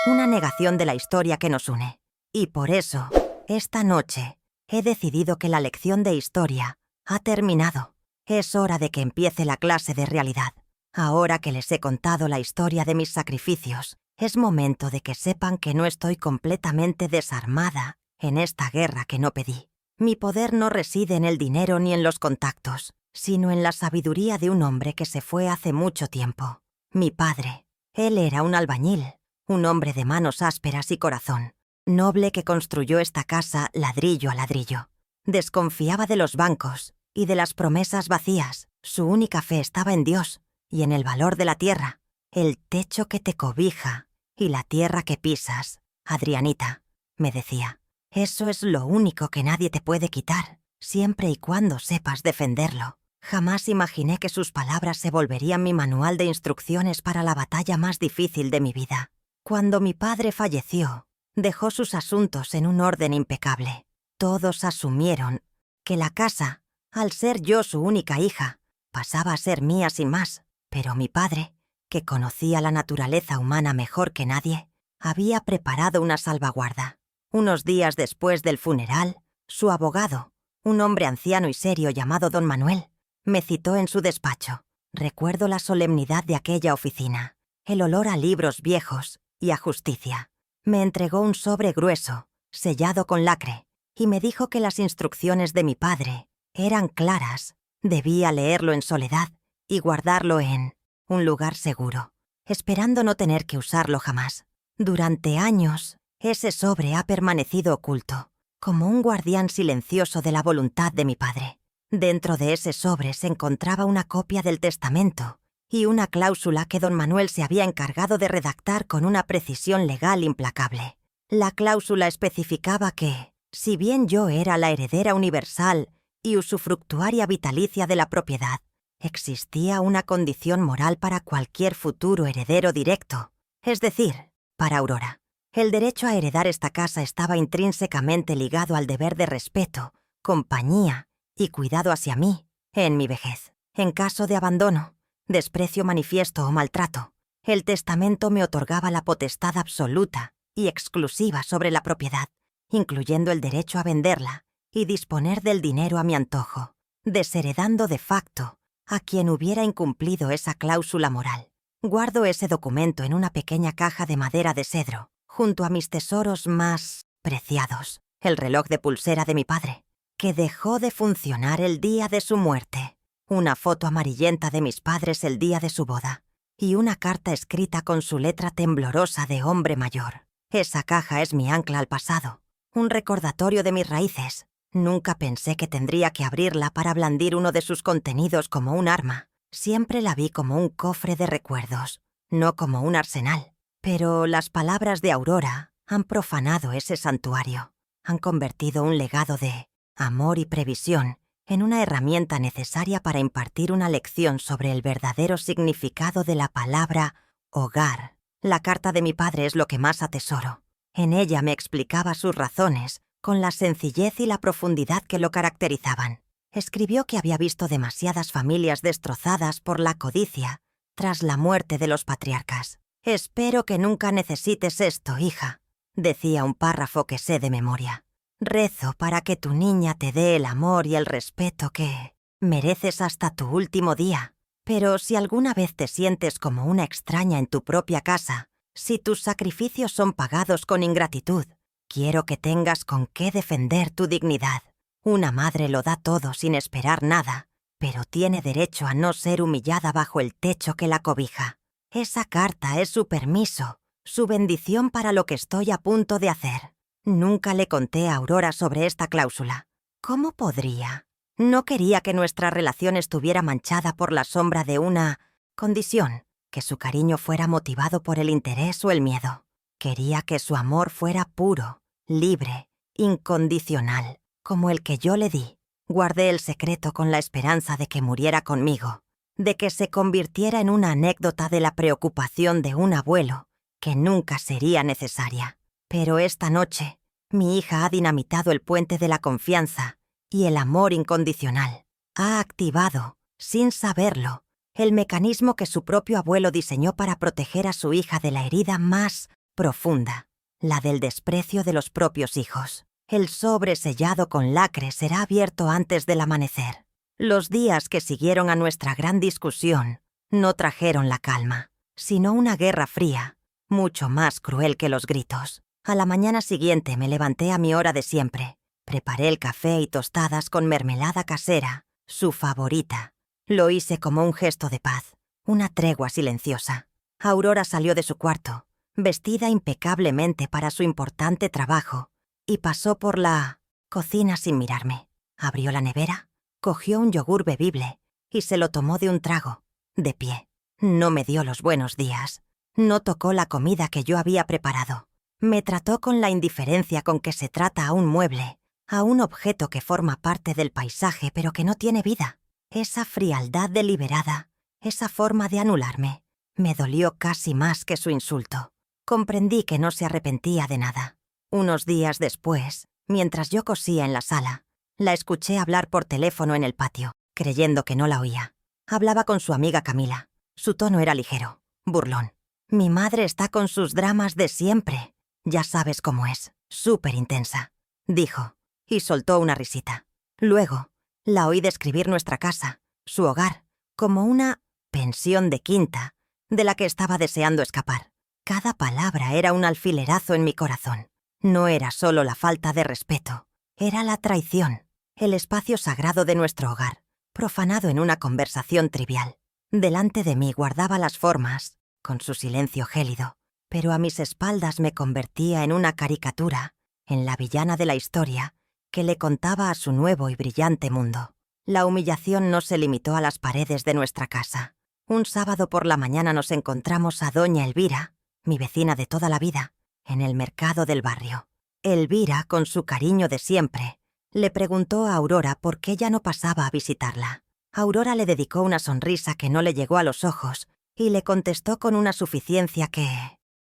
una negación de la historia que nos une. Y por eso, esta noche, he decidido que la lección de historia ha terminado. Es hora de que empiece la clase de realidad. Ahora que les he contado la historia de mis sacrificios, es momento de que sepan que no estoy completamente desarmada en esta guerra que no pedí. Mi poder no reside en el dinero ni en los contactos, sino en la sabiduría de un hombre que se fue hace mucho tiempo. Mi padre. Él era un albañil, un hombre de manos ásperas y corazón, noble que construyó esta casa ladrillo a ladrillo. Desconfiaba de los bancos y de las promesas vacías. Su única fe estaba en Dios y en el valor de la tierra, el techo que te cobija y la tierra que pisas. Adrianita, me decía, eso es lo único que nadie te puede quitar, siempre y cuando sepas defenderlo. Jamás imaginé que sus palabras se volverían mi manual de instrucciones para la batalla más difícil de mi vida. Cuando mi padre falleció, dejó sus asuntos en un orden impecable. Todos asumieron que la casa, al ser yo su única hija, pasaba a ser mía sin más. Pero mi padre, que conocía la naturaleza humana mejor que nadie, había preparado una salvaguarda. Unos días después del funeral, su abogado, un hombre anciano y serio llamado don Manuel, me citó en su despacho. Recuerdo la solemnidad de aquella oficina, el olor a libros viejos y a justicia. Me entregó un sobre grueso, sellado con lacre, y me dijo que las instrucciones de mi padre eran claras. Debía leerlo en soledad y guardarlo en un lugar seguro, esperando no tener que usarlo jamás. Durante años, ese sobre ha permanecido oculto, como un guardián silencioso de la voluntad de mi padre. Dentro de ese sobre se encontraba una copia del testamento y una cláusula que don Manuel se había encargado de redactar con una precisión legal implacable. La cláusula especificaba que, si bien yo era la heredera universal y usufructuaria vitalicia de la propiedad, existía una condición moral para cualquier futuro heredero directo, es decir, para Aurora. El derecho a heredar esta casa estaba intrínsecamente ligado al deber de respeto, compañía y cuidado hacia mí, en mi vejez. En caso de abandono, desprecio manifiesto o maltrato, el testamento me otorgaba la potestad absoluta y exclusiva sobre la propiedad, incluyendo el derecho a venderla y disponer del dinero a mi antojo, desheredando de facto a quien hubiera incumplido esa cláusula moral. Guardo ese documento en una pequeña caja de madera de cedro, junto a mis tesoros más preciados, el reloj de pulsera de mi padre, que dejó de funcionar el día de su muerte, una foto amarillenta de mis padres el día de su boda, y una carta escrita con su letra temblorosa de hombre mayor. Esa caja es mi ancla al pasado, un recordatorio de mis raíces. Nunca pensé que tendría que abrirla para blandir uno de sus contenidos como un arma. Siempre la vi como un cofre de recuerdos, no como un arsenal. Pero las palabras de Aurora han profanado ese santuario. Han convertido un legado de amor y previsión en una herramienta necesaria para impartir una lección sobre el verdadero significado de la palabra hogar. La carta de mi padre es lo que más atesoro. En ella me explicaba sus razones, con la sencillez y la profundidad que lo caracterizaban. Escribió que había visto demasiadas familias destrozadas por la codicia tras la muerte de los patriarcas. «Espero que nunca necesites esto, hija», decía un párrafo que sé de memoria. «Rezo para que tu niña te dé el amor y el respeto que mereces hasta tu último día. Pero si alguna vez te sientes como una extraña en tu propia casa, si tus sacrificios son pagados con ingratitud, quiero que tengas con qué defender tu dignidad. Una madre lo da todo sin esperar nada, pero tiene derecho a no ser humillada bajo el techo que la cobija. Esa carta es su permiso, su bendición para lo que estoy a punto de hacer». Nunca le conté a Aurora sobre esta cláusula. ¿Cómo podría? No quería que nuestra relación estuviera manchada por la sombra de una condición, que su cariño fuera motivado por el interés o el miedo. Quería que su amor fuera puro, libre, incondicional, como el que yo le di. Guardé el secreto con la esperanza de que muriera conmigo, de que se convirtiera en una anécdota de la preocupación de un abuelo, que nunca sería necesaria. Pero esta noche, mi hija ha dinamitado el puente de la confianza y el amor incondicional. Ha activado, sin saberlo, el mecanismo que su propio abuelo diseñó para proteger a su hija de la herida más profunda, la del desprecio de los propios hijos. El sobre sellado con lacre será abierto antes del amanecer. Los días que siguieron a nuestra gran discusión no trajeron la calma, sino una guerra fría, mucho más cruel que los gritos. A la mañana siguiente me levanté a mi hora de siempre. Preparé el café y tostadas con mermelada casera, su favorita. Lo hice como un gesto de paz, una tregua silenciosa. Aurora salió de su cuarto, vestida impecablemente para su importante trabajo, y pasó por la cocina sin mirarme. Abrió la nevera, cogió un yogur bebible y se lo tomó de un trago, de pie. No me dio los buenos días. No tocó la comida que yo había preparado. Me trató con la indiferencia con que se trata a un mueble, a un objeto que forma parte del paisaje pero que no tiene vida. Esa frialdad deliberada, esa forma de anularme, me dolió casi más que su insulto. Comprendí que no se arrepentía de nada. Unos días después, mientras yo cosía en la sala, la escuché hablar por teléfono en el patio, creyendo que no la oía. Hablaba con su amiga Camila. Su tono era ligero, burlón. Mi madre está con sus dramas de siempre. Ya sabes cómo es, súper intensa, dijo, y soltó una risita. Luego, la oí describir nuestra casa, su hogar, como una pensión de quinta, de la que estaba deseando escapar. Cada palabra era un alfilerazo en mi corazón. No era solo la falta de respeto, era la traición, el espacio sagrado de nuestro hogar, profanado en una conversación trivial. Delante de mí guardaba las formas, con su silencio gélido, pero a mis espaldas me convertía en una caricatura, en la villana de la historia, que le contaba a su nuevo y brillante mundo. La humillación no se limitó a las paredes de nuestra casa. Un sábado por la mañana nos encontramos a doña Elvira, mi vecina de toda la vida, en el mercado del barrio. Elvira, con su cariño de siempre, le preguntó a Aurora por qué ya no pasaba a visitarla. Aurora le dedicó una sonrisa que no le llegó a los ojos y le contestó con una suficiencia que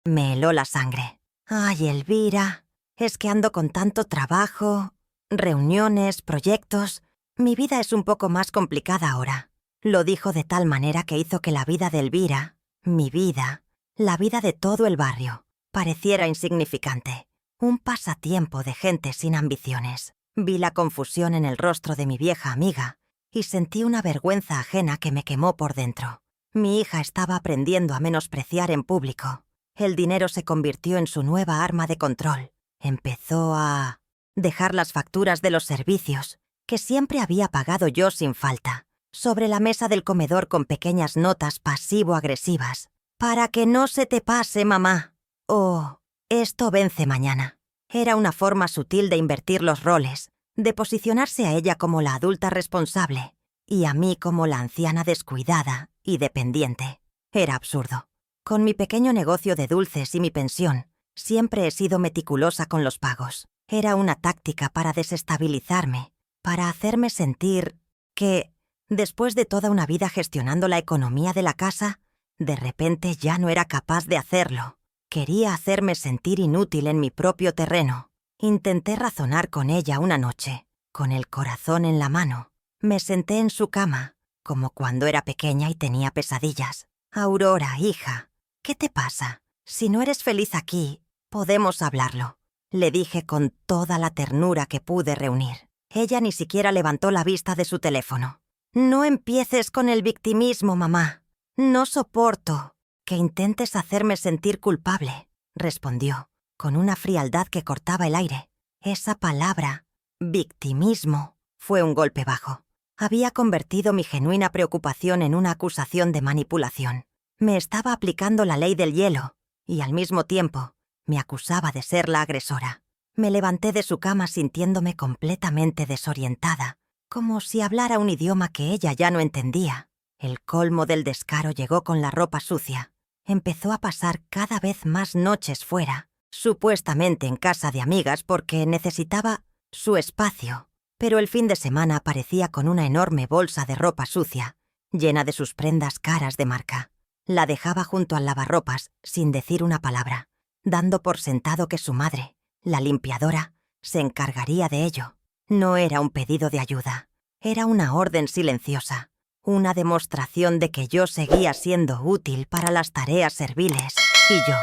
me heló la sangre. «Ay, Elvira, es que ando con tanto trabajo, reuniones, proyectos. Mi vida es un poco más complicada ahora». Lo dijo de tal manera que hizo que la vida de Elvira, mi vida, la vida de todo el barrio, pareciera insignificante. Un pasatiempo de gente sin ambiciones. Vi la confusión en el rostro de mi vieja amiga y sentí una vergüenza ajena que me quemó por dentro. Mi hija estaba aprendiendo a menospreciar en público. El dinero se convirtió en su nueva arma de control. Empezó a dejar las facturas de los servicios, que siempre había pagado yo sin falta, sobre la mesa del comedor con pequeñas notas pasivo-agresivas. «Para que no se te pase, mamá». «Oh, esto vence mañana». Era una forma sutil de invertir los roles, de posicionarse a ella como la adulta responsable y a mí como la anciana descuidada y dependiente. Era absurdo. Con mi pequeño negocio de dulces y mi pensión, siempre he sido meticulosa con los pagos. Era una táctica para desestabilizarme, para hacerme sentir que, después de toda una vida gestionando la economía de la casa, de repente ya no era capaz de hacerlo. Quería hacerme sentir inútil en mi propio terreno. Intenté razonar con ella una noche, con el corazón en la mano. Me senté en su cama, como cuando era pequeña y tenía pesadillas. «Aurora, hija, ¿qué te pasa? Si no eres feliz aquí, podemos hablarlo», le dije con toda la ternura que pude reunir. Ella ni siquiera levantó la vista de su teléfono. «No empieces con el victimismo, mamá. No soporto que intentes hacerme sentir culpable», respondió, con una frialdad que cortaba el aire. Esa palabra, victimismo, fue un golpe bajo. Había convertido mi genuina preocupación en una acusación de manipulación. Me estaba aplicando la ley del hielo y, al mismo tiempo, me acusaba de ser la agresora. Me levanté de su cama sintiéndome completamente desorientada, como si hablara un idioma que ella ya no entendía. El colmo del descaro llegó con la ropa sucia. Empezó a pasar cada vez más noches fuera, supuestamente en casa de amigas porque necesitaba su espacio, pero el fin de semana aparecía con una enorme bolsa de ropa sucia, llena de sus prendas caras de marca. La dejaba junto al lavarropas sin decir una palabra, dando por sentado que su madre, la limpiadora, se encargaría de ello. No era un pedido de ayuda, era una orden silenciosa, una demostración de que yo seguía siendo útil para las tareas serviles, y yo,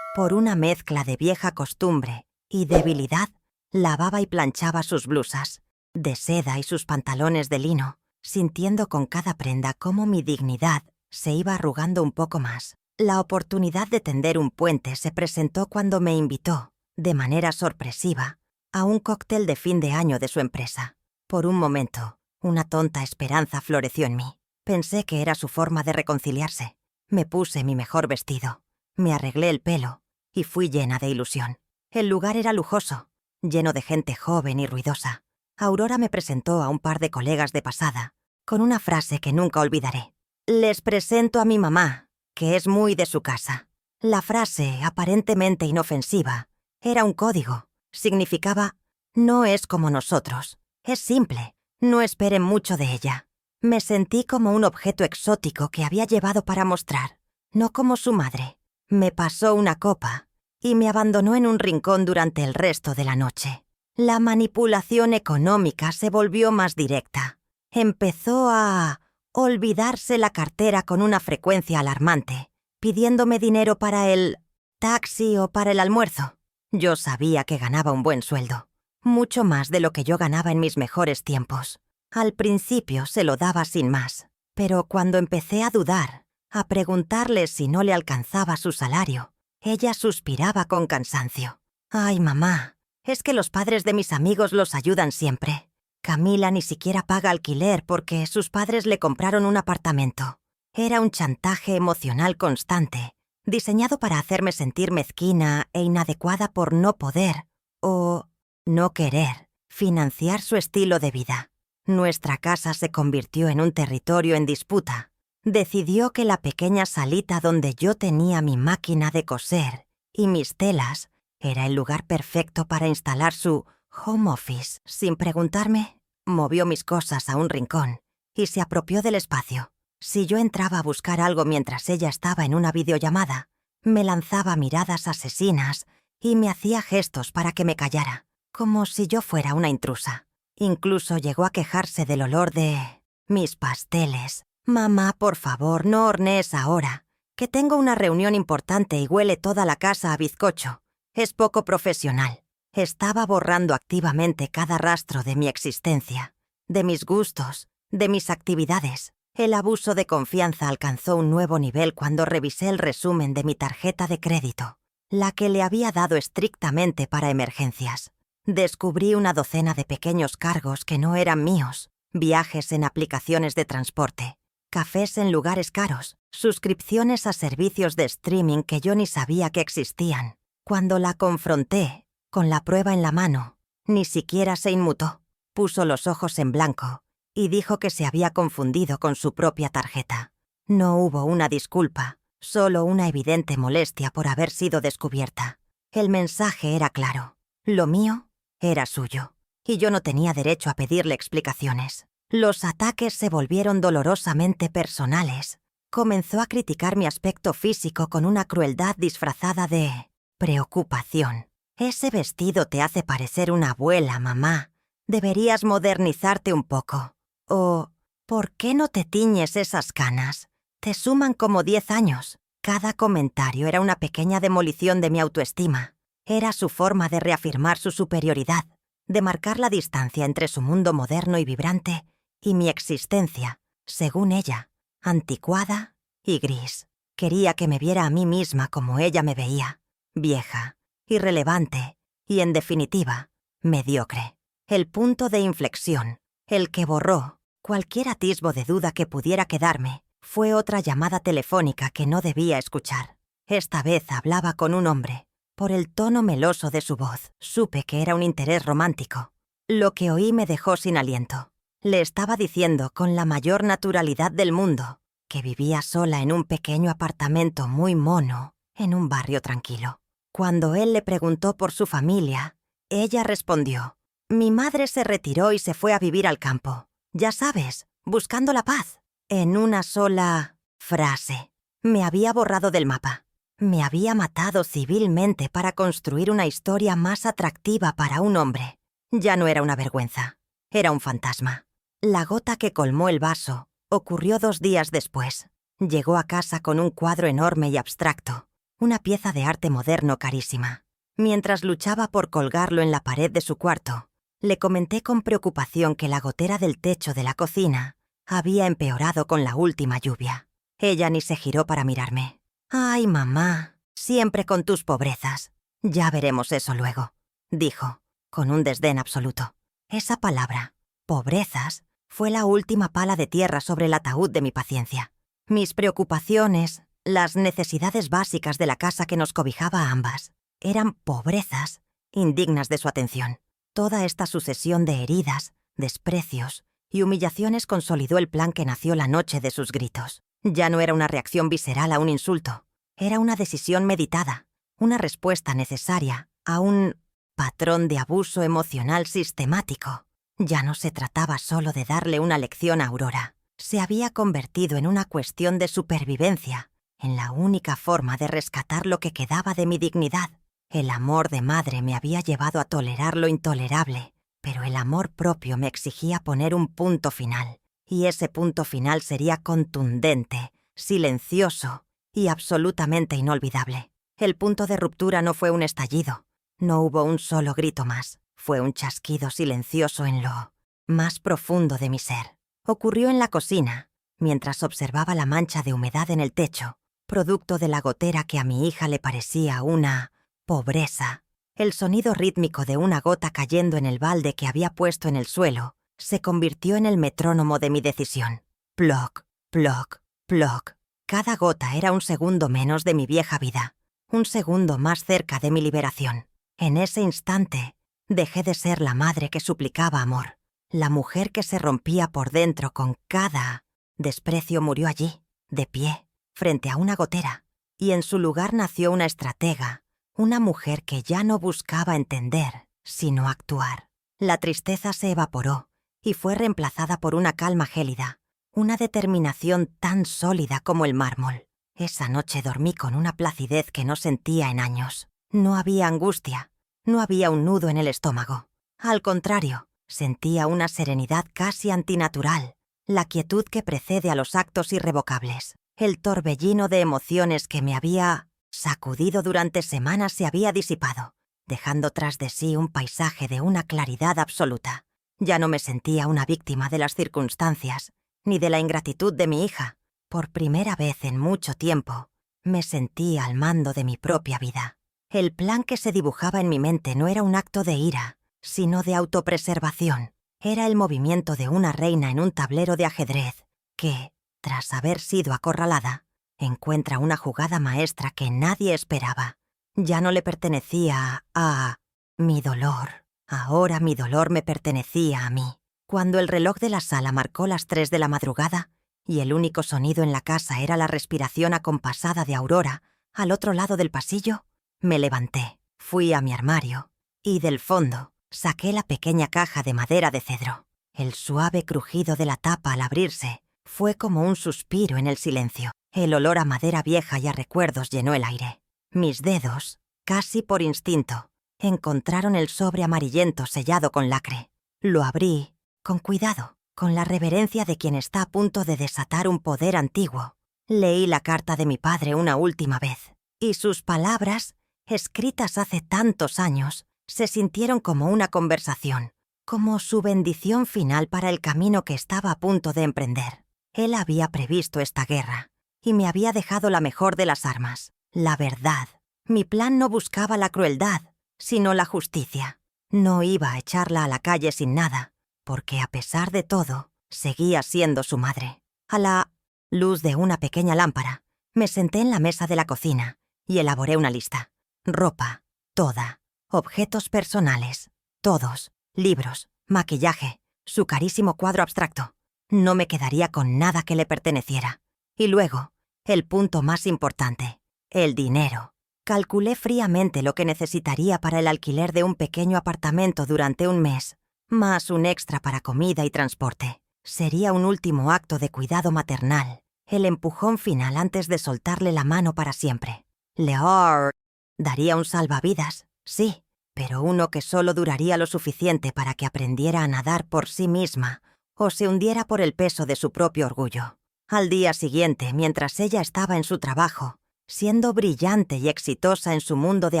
por una mezcla de vieja costumbre y debilidad, lavaba y planchaba sus blusas de seda y sus pantalones de lino, sintiendo con cada prenda cómo mi dignidad se iba arrugando un poco más. La oportunidad de tender un puente se presentó cuando me invitó, de manera sorpresiva, a un cóctel de fin de año de su empresa. Por un momento, una tonta esperanza floreció en mí. Pensé que era su forma de reconciliarse. Me puse mi mejor vestido, me arreglé el pelo y fui llena de ilusión. El lugar era lujoso, lleno de gente joven y ruidosa. Aurora me presentó a un par de colegas de pasada, con una frase que nunca olvidaré. «Les presento a mi mamá, que es muy de su casa». La frase, aparentemente inofensiva, era un código. Significaba, no es como nosotros, es simple, no esperen mucho de ella. Me sentí como un objeto exótico que había llevado para mostrar, no como su madre. Me pasó una copa y me abandonó en un rincón durante el resto de la noche. La manipulación económica se volvió más directa. Empezó a olvidarse la cartera con una frecuencia alarmante, pidiéndome dinero para el taxi o para el almuerzo. Yo sabía que ganaba un buen sueldo, mucho más de lo que yo ganaba en mis mejores tiempos. Al principio se lo daba sin más, pero cuando empecé a dudar, a preguntarle si no le alcanzaba su salario, ella suspiraba con cansancio. «Ay, mamá, es que los padres de mis amigos los ayudan siempre. Camila ni siquiera paga alquiler porque sus padres le compraron un apartamento». Era un chantaje emocional constante, diseñado para hacerme sentir mezquina e inadecuada por no poder, o no querer, financiar su estilo de vida. Nuestra casa se convirtió en un territorio en disputa. Decidió que la pequeña salita donde yo tenía mi máquina de coser y mis telas era el lugar perfecto para instalar su home office. Sin preguntarme, movió mis cosas a un rincón y se apropió del espacio. Si yo entraba a buscar algo mientras ella estaba en una videollamada, me lanzaba miradas asesinas y me hacía gestos para que me callara, como si yo fuera una intrusa. Incluso llegó a quejarse del olor de mis pasteles. «Mamá, por favor, no hornees ahora, que tengo una reunión importante y huele toda la casa a bizcocho. Es poco profesional». Estaba borrando activamente cada rastro de mi existencia, de mis gustos, de mis actividades. El abuso de confianza alcanzó un nuevo nivel cuando revisé el resumen de mi tarjeta de crédito, la que le había dado estrictamente para emergencias. Descubrí una docena de pequeños cargos que no eran míos, viajes en aplicaciones de transporte, cafés en lugares caros, suscripciones a servicios de streaming que yo ni sabía que existían. Cuando la confronté, con la prueba en la mano, ni siquiera se inmutó. Puso los ojos en blanco y dijo que se había confundido con su propia tarjeta. No hubo una disculpa, solo una evidente molestia por haber sido descubierta. El mensaje era claro. Lo mío era suyo, y yo no tenía derecho a pedirle explicaciones. Los ataques se volvieron dolorosamente personales. Comenzó a criticar mi aspecto físico con una crueldad disfrazada de preocupación. «Ese vestido te hace parecer una abuela, mamá. Deberías modernizarte un poco». O «¿por qué no te tiñes esas canas? Te suman como 10 años». Cada comentario era una pequeña demolición de mi autoestima. Era su forma de reafirmar su superioridad, de marcar la distancia entre su mundo moderno y vibrante y mi existencia, según ella, anticuada y gris. Quería que me viera a mí misma como ella me veía, vieja, irrelevante y, en definitiva, mediocre. El punto de inflexión, el que borró cualquier atisbo de duda que pudiera quedarme, fue otra llamada telefónica que no debía escuchar. Esta vez hablaba con un hombre. Por el tono meloso de su voz, supe que era un interés romántico. Lo que oí me dejó sin aliento. Le estaba diciendo con la mayor naturalidad del mundo que vivía sola en un pequeño apartamento muy mono en un barrio tranquilo. Cuando él le preguntó por su familia, ella respondió: «Mi madre se retiró y se fue a vivir al campo. Ya sabes, buscando la paz». En una sola frase, me había borrado del mapa. Me había matado civilmente para construir una historia más atractiva para un hombre. Ya no era una vergüenza, era un fantasma. La gota que colmó el vaso ocurrió 2 días después. Llegó a casa con un cuadro enorme y abstracto, una pieza de arte moderno carísima. Mientras luchaba por colgarlo en la pared de su cuarto, le comenté con preocupación que la gotera del techo de la cocina había empeorado con la última lluvia. Ella ni se giró para mirarme. «Ay, mamá, siempre con tus pobrezas. Ya veremos eso luego», dijo, con un desdén absoluto. Esa palabra, pobrezas, fue la última pala de tierra sobre el ataúd de mi paciencia. Mis preocupaciones, las necesidades básicas de la casa que nos cobijaba a ambas, eran pobrezas indignas de su atención. Toda esta sucesión de heridas, desprecios y humillaciones consolidó el plan que nació la noche de sus gritos. Ya no era una reacción visceral a un insulto, era una decisión meditada, una respuesta necesaria a un patrón de abuso emocional sistemático. Ya no se trataba solo de darle una lección a Aurora. Se había convertido en una cuestión de supervivencia, en la única forma de rescatar lo que quedaba de mi dignidad. El amor de madre me había llevado a tolerar lo intolerable, pero el amor propio me exigía poner un punto final, y ese punto final sería contundente, silencioso y absolutamente inolvidable. El punto de ruptura no fue un estallido, no hubo un solo grito más, fue un chasquido silencioso en lo más profundo de mi ser. Ocurrió en la cocina, mientras observaba la mancha de humedad en el techo, producto de la gotera que a mi hija le parecía una pobreza. El sonido rítmico de una gota cayendo en el balde que había puesto en el suelo se convirtió en el metrónomo de mi decisión. Ploc, ploc, ploc. Cada gota era un segundo menos de mi vieja vida, un segundo más cerca de mi liberación. En ese instante, dejé de ser la madre que suplicaba amor. La mujer que se rompía por dentro con cada desprecio murió allí, de pie, frente a una gotera, y en su lugar nació una estratega, una mujer que ya no buscaba entender, sino actuar. La tristeza se evaporó y fue reemplazada por una calma gélida, una determinación tan sólida como el mármol. Esa noche dormí con una placidez que no sentía en años. No había angustia, no había un nudo en el estómago. Al contrario, sentía una serenidad casi antinatural, la quietud que precede a los actos irrevocables. El torbellino de emociones que me había sacudido durante semanas se había disipado, dejando tras de sí un paisaje de una claridad absoluta. Ya no me sentía una víctima de las circunstancias, ni de la ingratitud de mi hija. Por primera vez en mucho tiempo, me sentí al mando de mi propia vida. El plan que se dibujaba en mi mente no era un acto de ira, sino de autopreservación. Era el movimiento de una reina en un tablero de ajedrez que, tras haber sido acorralada, encuentra una jugada maestra que nadie esperaba. Ya no le pertenecía a mi dolor. Ahora mi dolor me pertenecía a mí. Cuando el reloj de la sala marcó las 3 de la madrugada y el único sonido en la casa era la respiración acompasada de Aurora al otro lado del pasillo, me levanté, fui a mi armario y del fondo saqué la pequeña caja de madera de cedro. El suave crujido de la tapa al abrirse fue como un suspiro en el silencio. El olor a madera vieja y a recuerdos llenó el aire. Mis dedos, casi por instinto, encontraron el sobre amarillento sellado con lacre. Lo abrí, con cuidado, con la reverencia de quien está a punto de desatar un poder antiguo. Leí la carta de mi padre una última vez, y sus palabras, escritas hace tantos años, se sintieron como una conversación, como su bendición final para el camino que estaba a punto de emprender. Él había previsto esta guerra, y me había dejado la mejor de las armas, la verdad. Mi plan no buscaba la crueldad, sino la justicia. No iba a echarla a la calle sin nada, porque a pesar de todo, seguía siendo su madre. A la luz de una pequeña lámpara, me senté en la mesa de la cocina y elaboré una lista. Ropa, toda. Objetos personales, todos. Libros, maquillaje, su carísimo cuadro abstracto. No me quedaría con nada que le perteneciera. Y luego, el punto más importante, el dinero. Calculé fríamente lo que necesitaría para el alquiler de un pequeño apartamento durante un mes, más un extra para comida y transporte. Sería un último acto de cuidado maternal, el empujón final antes de soltarle la mano para siempre. Leor daría un salvavidas, sí, pero uno que solo duraría lo suficiente para que aprendiera a nadar por sí misma o se hundiera por el peso de su propio orgullo. Al día siguiente, mientras ella estaba en su trabajo, siendo brillante y exitosa en su mundo de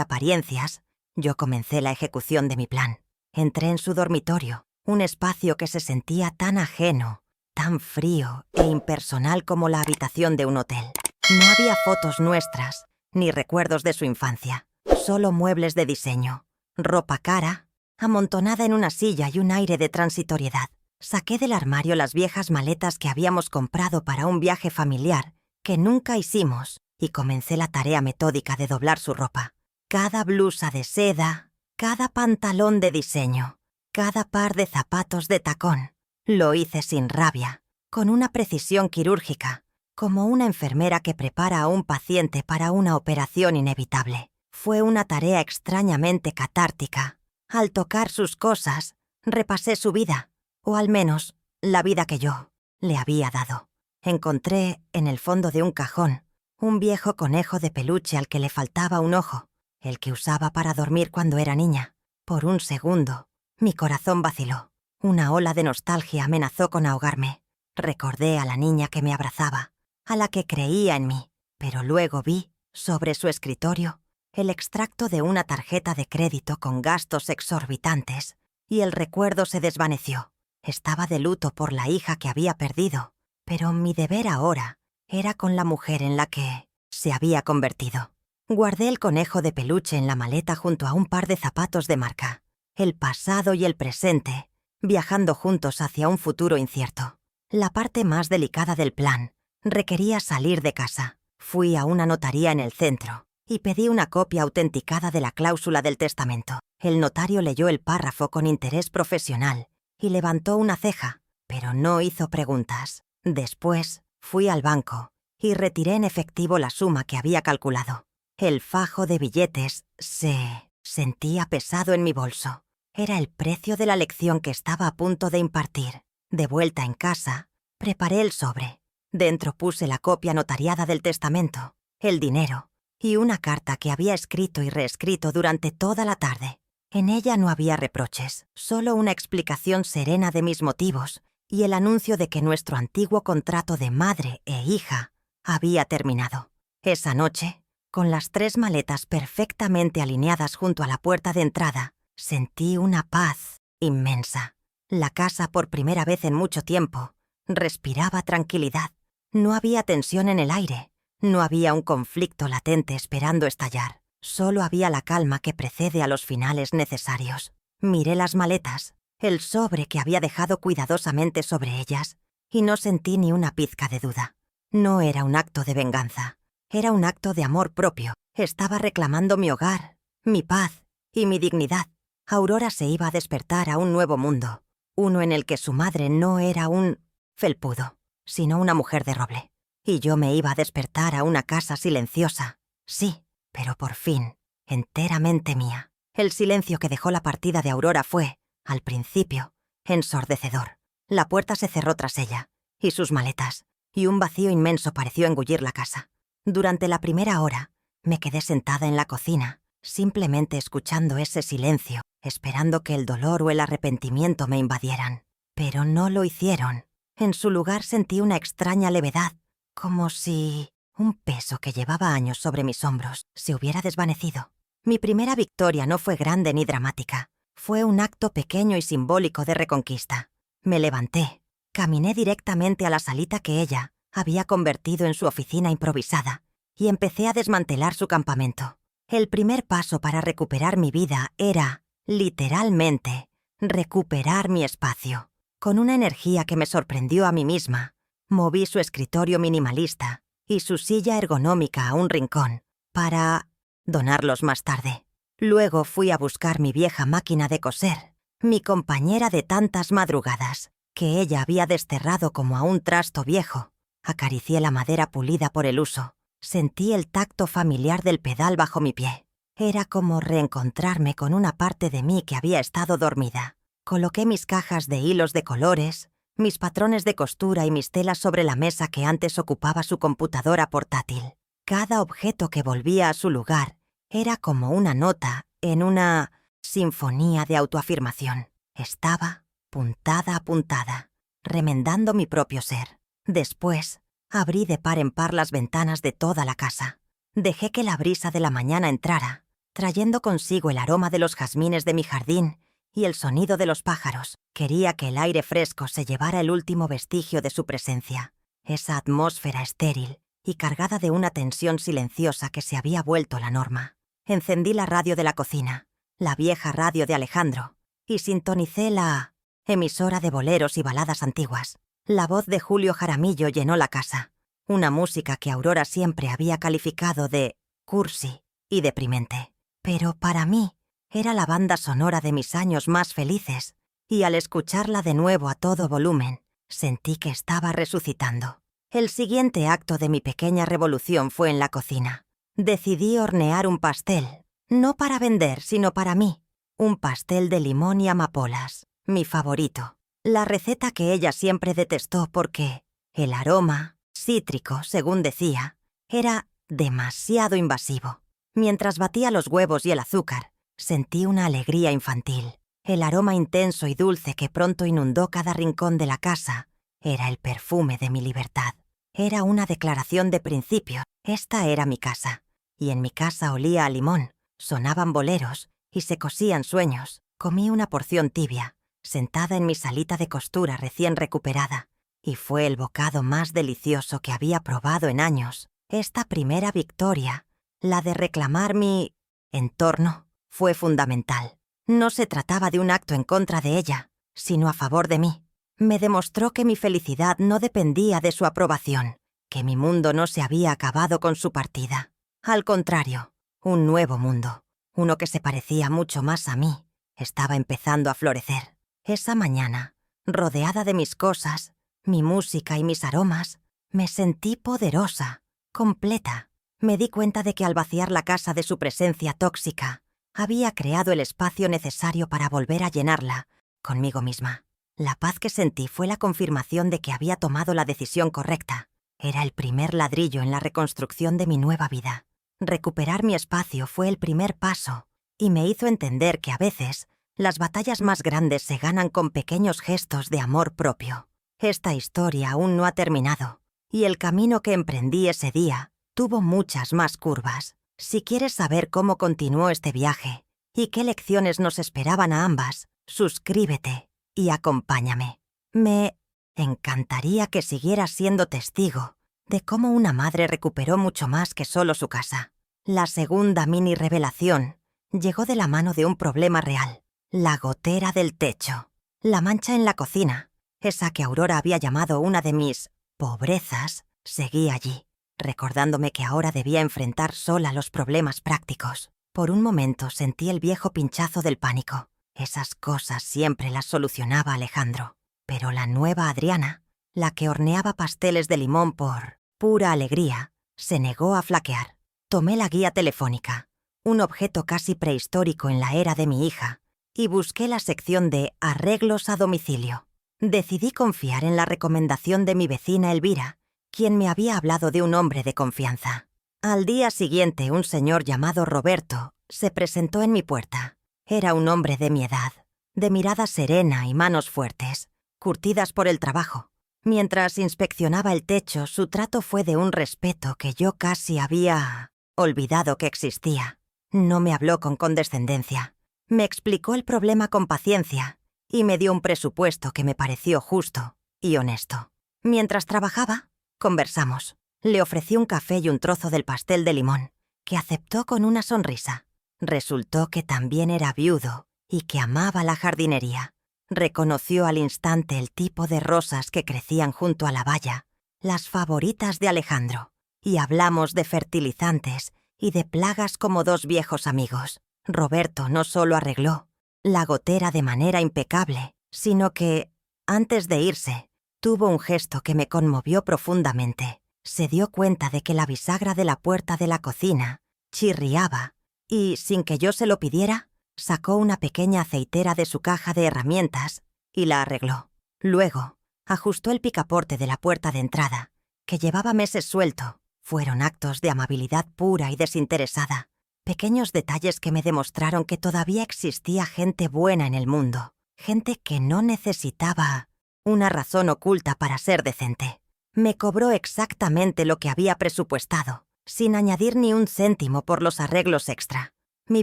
apariencias, yo comencé la ejecución de mi plan. Entré en su dormitorio, un espacio que se sentía tan ajeno, tan frío e impersonal como la habitación de un hotel. No había fotos nuestras, ni recuerdos de su infancia, solo muebles de diseño, ropa cara, amontonada en una silla y un aire de transitoriedad. Saqué del armario las viejas maletas que habíamos comprado para un viaje familiar que nunca hicimos y comencé la tarea metódica de doblar su ropa. Cada blusa de seda, cada pantalón de diseño, cada par de zapatos de tacón. Lo hice sin rabia, con una precisión quirúrgica, como una enfermera que prepara a un paciente para una operación inevitable. Fue una tarea extrañamente catártica. Al tocar sus cosas, repasé su vida, o al menos la vida que yo le había dado. Encontré, en el fondo de un cajón, un viejo conejo de peluche al que le faltaba un ojo, el que usaba para dormir cuando era niña. Por un segundo, mi corazón vaciló. Una ola de nostalgia amenazó con ahogarme. Recordé a la niña que me abrazaba, a la que creía en mí, pero luego vi, sobre su escritorio, el extracto de una tarjeta de crédito con gastos exorbitantes, y el recuerdo se desvaneció. Estaba de luto por la hija que había perdido, pero mi deber ahora era con la mujer en la que se había convertido. Guardé el conejo de peluche en la maleta junto a un par de zapatos de marca. El pasado y el presente, viajando juntos hacia un futuro incierto. La parte más delicada del plan requería salir de casa. Fui a una notaría en el centro y pedí una copia autenticada de la cláusula del testamento. El notario leyó el párrafo con interés profesional y levantó una ceja, pero no hizo preguntas. Después, fui al banco y retiré en efectivo la suma que había calculado. El fajo de billetes se sentía pesado en mi bolso. Era el precio de la lección que estaba a punto de impartir. De vuelta en casa, preparé el sobre. Dentro puse la copia notariada del testamento, el dinero y una carta que había escrito y reescrito durante toda la tarde. En ella no había reproches, solo una explicación serena de mis motivos y el anuncio de que nuestro antiguo contrato de madre e hija había terminado. Esa noche, con las 3 maletas perfectamente alineadas junto a la puerta de entrada, sentí una paz inmensa. La casa, por primera vez en mucho tiempo, respiraba tranquilidad. No había tensión en el aire, no había un conflicto latente esperando estallar. Solo había la calma que precede a los finales necesarios. Miré las maletas, el sobre que había dejado cuidadosamente sobre ellas, y no sentí ni una pizca de duda. No era un acto de venganza, era un acto de amor propio. Estaba reclamando mi hogar, mi paz y mi dignidad. Aurora se iba a despertar a un nuevo mundo, uno en el que su madre no era un felpudo, sino una mujer de roble. Y yo me iba a despertar a una casa silenciosa, sí, pero por fin, enteramente mía. El silencio que dejó la partida de Aurora fue, al principio, ensordecedor. La puerta se cerró tras ella, y sus maletas, y un vacío inmenso pareció engullir la casa. Durante la primera hora, me quedé sentada en la cocina, simplemente escuchando ese silencio, esperando que el dolor o el arrepentimiento me invadieran. Pero no lo hicieron. En su lugar sentí una extraña levedad, como si un peso que llevaba años sobre mis hombros se hubiera desvanecido. Mi primera victoria no fue grande ni dramática. Fue un acto pequeño y simbólico de reconquista. Me levanté, caminé directamente a la salita que ella había convertido en su oficina improvisada y empecé a desmantelar su campamento. El primer paso para recuperar mi vida era, literalmente, recuperar mi espacio. Con una energía que me sorprendió a mí misma, moví su escritorio minimalista y su silla ergonómica a un rincón para donarlos más tarde. Luego fui a buscar mi vieja máquina de coser, mi compañera de tantas madrugadas, que ella había desterrado como a un trasto viejo. Acaricié la madera pulida por el uso. Sentí el tacto familiar del pedal bajo mi pie. Era como reencontrarme con una parte de mí que había estado dormida. Coloqué mis cajas de hilos de colores, mis patrones de costura y mis telas sobre la mesa que antes ocupaba su computadora portátil. Cada objeto que volvía a su lugar era como una nota en una sinfonía de autoafirmación. Estaba puntada a puntada, remendando mi propio ser. Después, abrí de par en par las ventanas de toda la casa. Dejé que la brisa de la mañana entrara, trayendo consigo el aroma de los jazmines de mi jardín y el sonido de los pájaros. Quería que el aire fresco se llevara el último vestigio de su presencia, esa atmósfera estéril y cargada de una tensión silenciosa que se había vuelto la norma. Encendí la radio de la cocina, la vieja radio de Alejandro, y sintonicé la emisora de boleros y baladas antiguas. La voz de Julio Jaramillo llenó la casa, una música que Aurora siempre había calificado de cursi y deprimente. Pero para mí era la banda sonora de mis años más felices, y al escucharla de nuevo a todo volumen, sentí que estaba resucitando. El siguiente acto de mi pequeña revolución fue en la cocina. Decidí hornear un pastel, no para vender, sino para mí. Un pastel de limón y amapolas, mi favorito. La receta que ella siempre detestó porque el aroma, cítrico, según decía, era demasiado invasivo. Mientras batía los huevos y el azúcar, sentí una alegría infantil. El aroma intenso y dulce que pronto inundó cada rincón de la casa era el perfume de mi libertad. Era una declaración de principio. Esta era mi casa. Y en mi casa olía a limón, sonaban boleros y se cosían sueños. Comí una porción tibia, sentada en mi salita de costura recién recuperada, y fue el bocado más delicioso que había probado en años. Esta primera victoria, la de reclamar mi entorno, fue fundamental. No se trataba de un acto en contra de ella, sino a favor de mí. Me demostró que mi felicidad no dependía de su aprobación, que mi mundo no se había acabado con su partida. Al contrario, un nuevo mundo, uno que se parecía mucho más a mí, estaba empezando a florecer. Esa mañana, rodeada de mis cosas, mi música y mis aromas, me sentí poderosa, completa. Me di cuenta de que al vaciar la casa de su presencia tóxica, había creado el espacio necesario para volver a llenarla conmigo misma. La paz que sentí fue la confirmación de que había tomado la decisión correcta. Era el primer ladrillo en la reconstrucción de mi nueva vida. Recuperar mi espacio fue el primer paso, y me hizo entender que a veces las batallas más grandes se ganan con pequeños gestos de amor propio. Esta historia aún no ha terminado, y el camino que emprendí ese día tuvo muchas más curvas. Si quieres saber cómo continuó este viaje y qué lecciones nos esperaban a ambas, suscríbete y acompáñame. Me encantaría que siguieras siendo testigo de cómo una madre recuperó mucho más que solo su casa. La segunda mini revelación llegó de la mano de un problema real: la gotera del techo. La mancha en la cocina, esa que Aurora había llamado una de mis pobrezas, seguía allí, recordándome que ahora debía enfrentar sola los problemas prácticos. Por un momento sentí el viejo pinchazo del pánico. Esas cosas siempre las solucionaba Alejandro. Pero la nueva Adriana, la que horneaba pasteles de limón por pura alegría, se negó a flaquear. Tomé la guía telefónica, un objeto casi prehistórico en la era de mi hija, y busqué la sección de arreglos a domicilio. Decidí confiar en la recomendación de mi vecina Elvira, quien me había hablado de un hombre de confianza. Al día siguiente, un señor llamado Roberto se presentó en mi puerta. Era un hombre de mi edad, de mirada serena y manos fuertes, curtidas por el trabajo. Mientras inspeccionaba el techo, su trato fue de un respeto que yo casi había olvidado que existía. No me habló con condescendencia. Me explicó el problema con paciencia y me dio un presupuesto que me pareció justo y honesto. Mientras trabajaba, conversamos. Le ofrecí un café y un trozo del pastel de limón, que aceptó con una sonrisa. Resultó que también era viudo y que amaba la jardinería. Reconoció al instante el tipo de rosas que crecían junto a la valla, las favoritas de Alejandro, y hablamos de fertilizantes y de plagas como dos viejos amigos. Roberto no solo arregló la gotera de manera impecable, sino que, antes de irse, tuvo un gesto que me conmovió profundamente. Se dio cuenta de que la bisagra de la puerta de la cocina chirriaba y, sin que yo se lo pidiera, sacó una pequeña aceitera de su caja de herramientas y la arregló. Luego, ajustó el picaporte de la puerta de entrada, que llevaba meses suelto. Fueron actos de amabilidad pura y desinteresada. Pequeños detalles que me demostraron que todavía existía gente buena en el mundo. Gente que no necesitaba una razón oculta para ser decente. Me cobró exactamente lo que había presupuestado, sin añadir ni un céntimo por los arreglos extra. Mi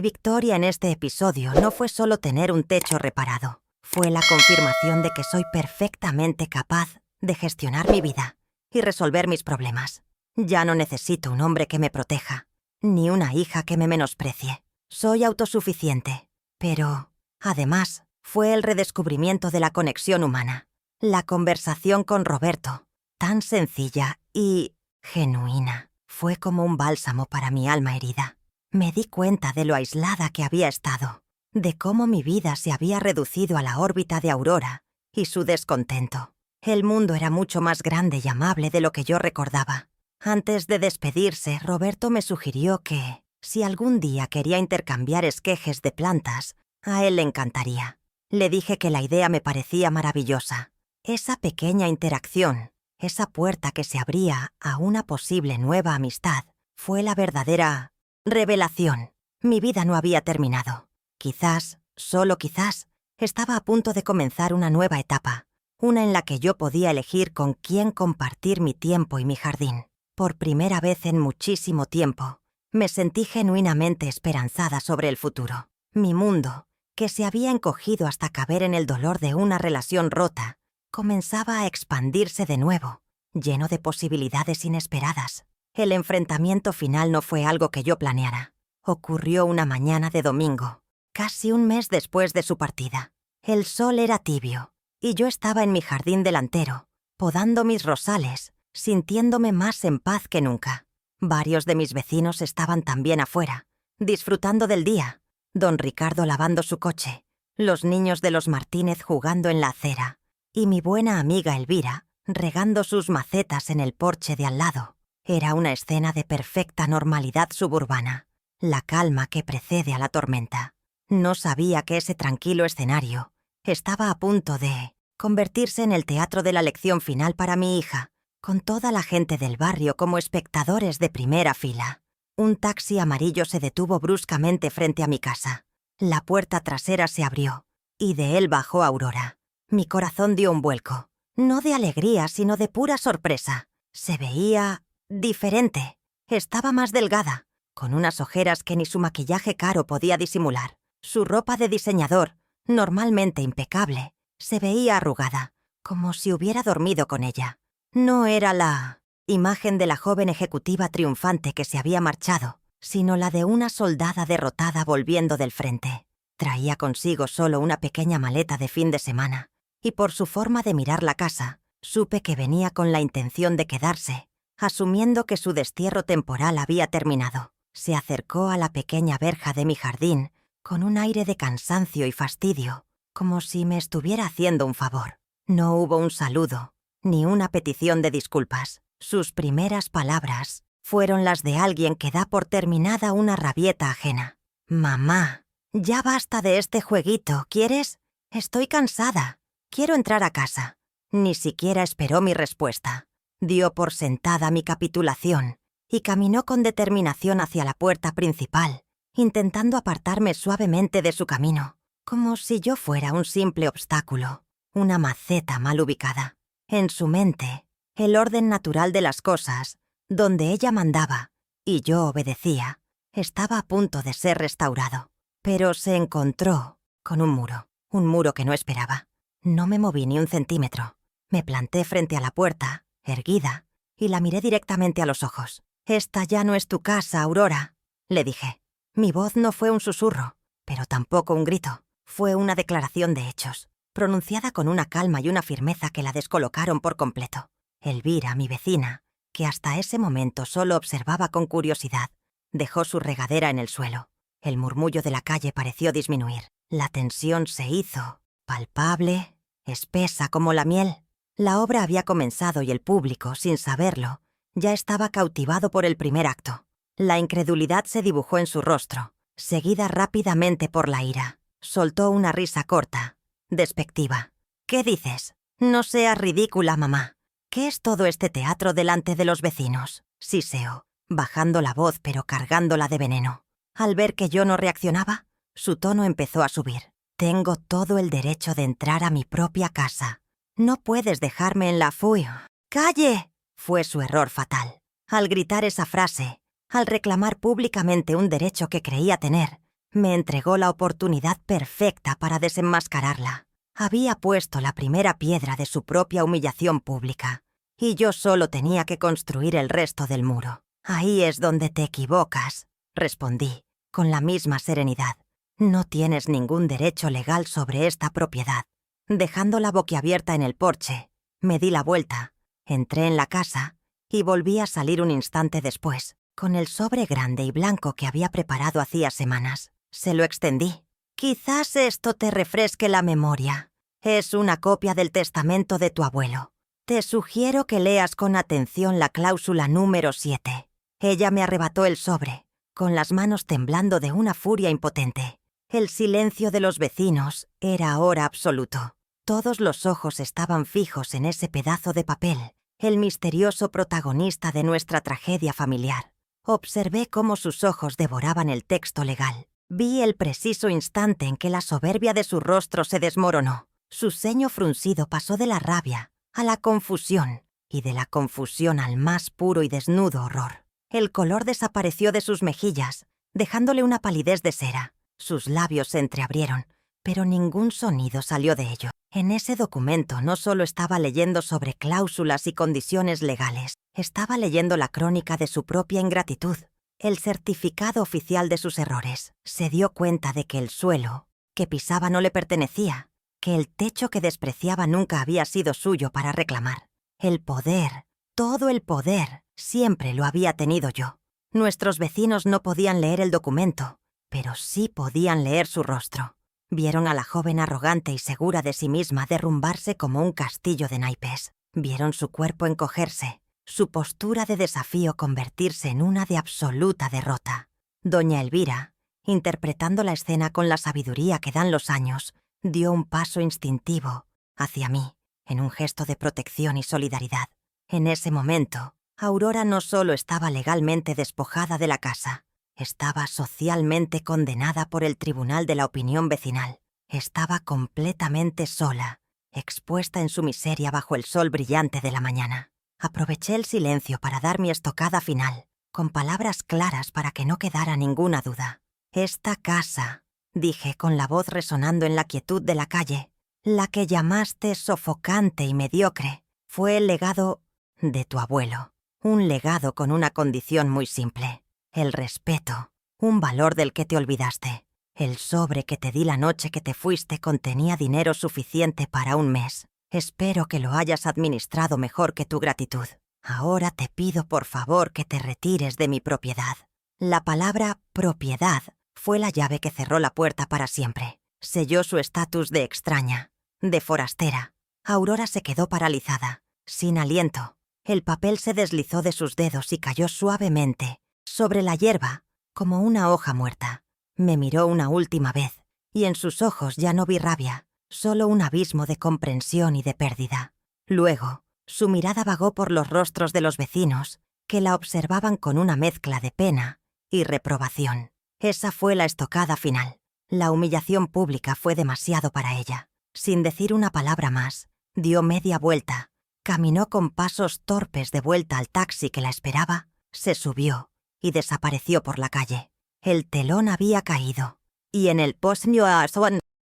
victoria en este episodio no fue solo tener un techo reparado, fue la confirmación de que soy perfectamente capaz de gestionar mi vida y resolver mis problemas. Ya no necesito un hombre que me proteja, ni una hija que me menosprecie. Soy autosuficiente, pero, además, fue el redescubrimiento de la conexión humana. La conversación con Roberto, tan sencilla y genuina, fue como un bálsamo para mi alma herida. Me di cuenta de lo aislada que había estado, de cómo mi vida se había reducido a la órbita de Aurora y su descontento. El mundo era mucho más grande y amable de lo que yo recordaba. Antes de despedirse, Roberto me sugirió que, si algún día quería intercambiar esquejes de plantas, a él le encantaría. Le dije que la idea me parecía maravillosa. Esa pequeña interacción, esa puerta que se abría a una posible nueva amistad, fue la verdadera revelación. Mi vida no había terminado. Quizás, solo quizás, estaba a punto de comenzar una nueva etapa, una en la que yo podía elegir con quién compartir mi tiempo y mi jardín. Por primera vez en muchísimo tiempo, me sentí genuinamente esperanzada sobre el futuro. Mi mundo, que se había encogido hasta caber en el dolor de una relación rota, comenzaba a expandirse de nuevo, lleno de posibilidades inesperadas. El enfrentamiento final no fue algo que yo planeara. Ocurrió una mañana de domingo, casi un mes después de su partida. El sol era tibio, y yo estaba en mi jardín delantero, podando mis rosales, sintiéndome más en paz que nunca. Varios de mis vecinos estaban también afuera, disfrutando del día. Don Ricardo lavando su coche, los niños de los Martínez jugando en la acera, y mi buena amiga Elvira regando sus macetas en el porche de al lado. Era una escena de perfecta normalidad suburbana, la calma que precede a la tormenta. No sabía que ese tranquilo escenario estaba a punto de convertirse en el teatro de la lección final para mi hija, con toda la gente del barrio como espectadores de primera fila. Un taxi amarillo se detuvo bruscamente frente a mi casa. La puerta trasera se abrió, y de él bajó Aurora. Mi corazón dio un vuelco, no de alegría, sino de pura sorpresa. Se veía diferente. Estaba más delgada, con unas ojeras que ni su maquillaje caro podía disimular. Su ropa de diseñador, normalmente impecable, se veía arrugada, como si hubiera dormido con ella. No era la imagen de la joven ejecutiva triunfante que se había marchado, sino la de una soldada derrotada volviendo del frente. Traía consigo solo una pequeña maleta de fin de semana, y por su forma de mirar la casa, supe que venía con la intención de quedarse, asumiendo que su destierro temporal había terminado. Se acercó a la pequeña verja de mi jardín con un aire de cansancio y fastidio, como si me estuviera haciendo un favor. No hubo un saludo, ni una petición de disculpas. Sus primeras palabras fueron las de alguien que da por terminada una rabieta ajena. «Mamá, ya basta de este jueguito, ¿quieres? Estoy cansada. Quiero entrar a casa». Ni siquiera esperó mi respuesta. Dio por sentada mi capitulación y caminó con determinación hacia la puerta principal, intentando apartarme suavemente de su camino, como si yo fuera un simple obstáculo, una maceta mal ubicada. En su mente, el orden natural de las cosas, donde ella mandaba y yo obedecía, estaba a punto de ser restaurado. Pero se encontró con un muro que no esperaba. No me moví ni un centímetro. Me planté frente a la puerta, erguida, y la miré directamente a los ojos. «Esta ya no es tu casa, Aurora», le dije. Mi voz no fue un susurro, pero tampoco un grito. Fue una declaración de hechos, pronunciada con una calma y una firmeza que la descolocaron por completo. Elvira, mi vecina, que hasta ese momento solo observaba con curiosidad, dejó su regadera en el suelo. El murmullo de la calle pareció disminuir. La tensión se hizo palpable, espesa como la miel. La obra había comenzado y el público, sin saberlo, ya estaba cautivado por el primer acto. La incredulidad se dibujó en su rostro, seguida rápidamente por la ira. Soltó una risa corta, despectiva. «¿Qué dices? No seas ridícula, mamá. ¿Qué es todo este teatro delante de los vecinos?», siseó, bajando la voz pero cargándola de veneno. Al ver que yo no reaccionaba, su tono empezó a subir. «Tengo todo el derecho de entrar a mi propia casa. No puedes dejarme en la fuia. ¡Calle! Fue su error fatal. Al gritar esa frase, al reclamar públicamente un derecho que creía tener, me entregó la oportunidad perfecta para desenmascararla. Había puesto la primera piedra de su propia humillación pública, y yo solo tenía que construir el resto del muro. Ahí es donde te equivocas, respondí, con la misma serenidad. No tienes ningún derecho legal sobre esta propiedad. Dejándola boquiabierta en el porche, me di la vuelta, entré en la casa y volví a salir un instante después, con el sobre grande y blanco que había preparado hacía semanas. Se lo extendí. Quizás esto te refresque la memoria. Es una copia del testamento de tu abuelo. Te sugiero que leas con atención la cláusula número 7. Ella me arrebató el sobre, con las manos temblando de una furia impotente. El silencio de los vecinos era ahora absoluto. Todos los ojos estaban fijos en ese pedazo de papel, el misterioso protagonista de nuestra tragedia familiar. Observé cómo sus ojos devoraban el texto legal. Vi el preciso instante en que la soberbia de su rostro se desmoronó. Su ceño fruncido pasó de la rabia a la confusión, y de la confusión al más puro y desnudo horror. El color desapareció de sus mejillas, dejándole una palidez de cera. Sus labios se entreabrieron, pero ningún sonido salió de ello. En ese documento no solo estaba leyendo sobre cláusulas y condiciones legales, estaba leyendo la crónica de su propia ingratitud, el certificado oficial de sus errores. Se dio cuenta de que el suelo que pisaba no le pertenecía, que el techo que despreciaba nunca había sido suyo para reclamar. El poder, todo el poder, siempre lo había tenido yo. Nuestros vecinos no podían leer el documento, pero sí podían leer su rostro. Vieron a la joven arrogante y segura de sí misma derrumbarse como un castillo de naipes. Vieron su cuerpo encogerse, su postura de desafío convertirse en una de absoluta derrota. Doña Elvira, interpretando la escena con la sabiduría que dan los años, dio un paso instintivo hacia mí, en un gesto de protección y solidaridad. En ese momento, Aurora no solo estaba legalmente despojada de la casa, estaba socialmente condenada por el tribunal de la opinión vecinal. Estaba completamente sola, expuesta en su miseria bajo el sol brillante de la mañana. Aproveché el silencio para dar mi estocada final, con palabras claras para que no quedara ninguna duda. Esta casa, dije con la voz resonando en la quietud de la calle, la que llamaste sofocante y mediocre, fue el legado de tu abuelo. Un legado con una condición muy simple. El respeto, un valor del que te olvidaste. El sobre que te di la noche que te fuiste contenía dinero suficiente para un mes. Espero que lo hayas administrado mejor que tu gratitud. Ahora te pido por favor que te retires de mi propiedad. La palabra propiedad fue la llave que cerró la puerta para siempre. Selló su estatus de extraña, de forastera. Aurora se quedó paralizada, sin aliento. El papel se deslizó de sus dedos y cayó suavemente sobre la hierba, como una hoja muerta. Me miró una última vez, y en sus ojos ya no vi rabia, solo un abismo de comprensión y de pérdida. Luego, su mirada vagó por los rostros de los vecinos, que la observaban con una mezcla de pena y reprobación. Esa fue la estocada final. La humillación pública fue demasiado para ella. Sin decir una palabra más, dio media vuelta, caminó con pasos torpes de vuelta al taxi que la esperaba, se subió y desapareció por la calle. El telón había caído, y en el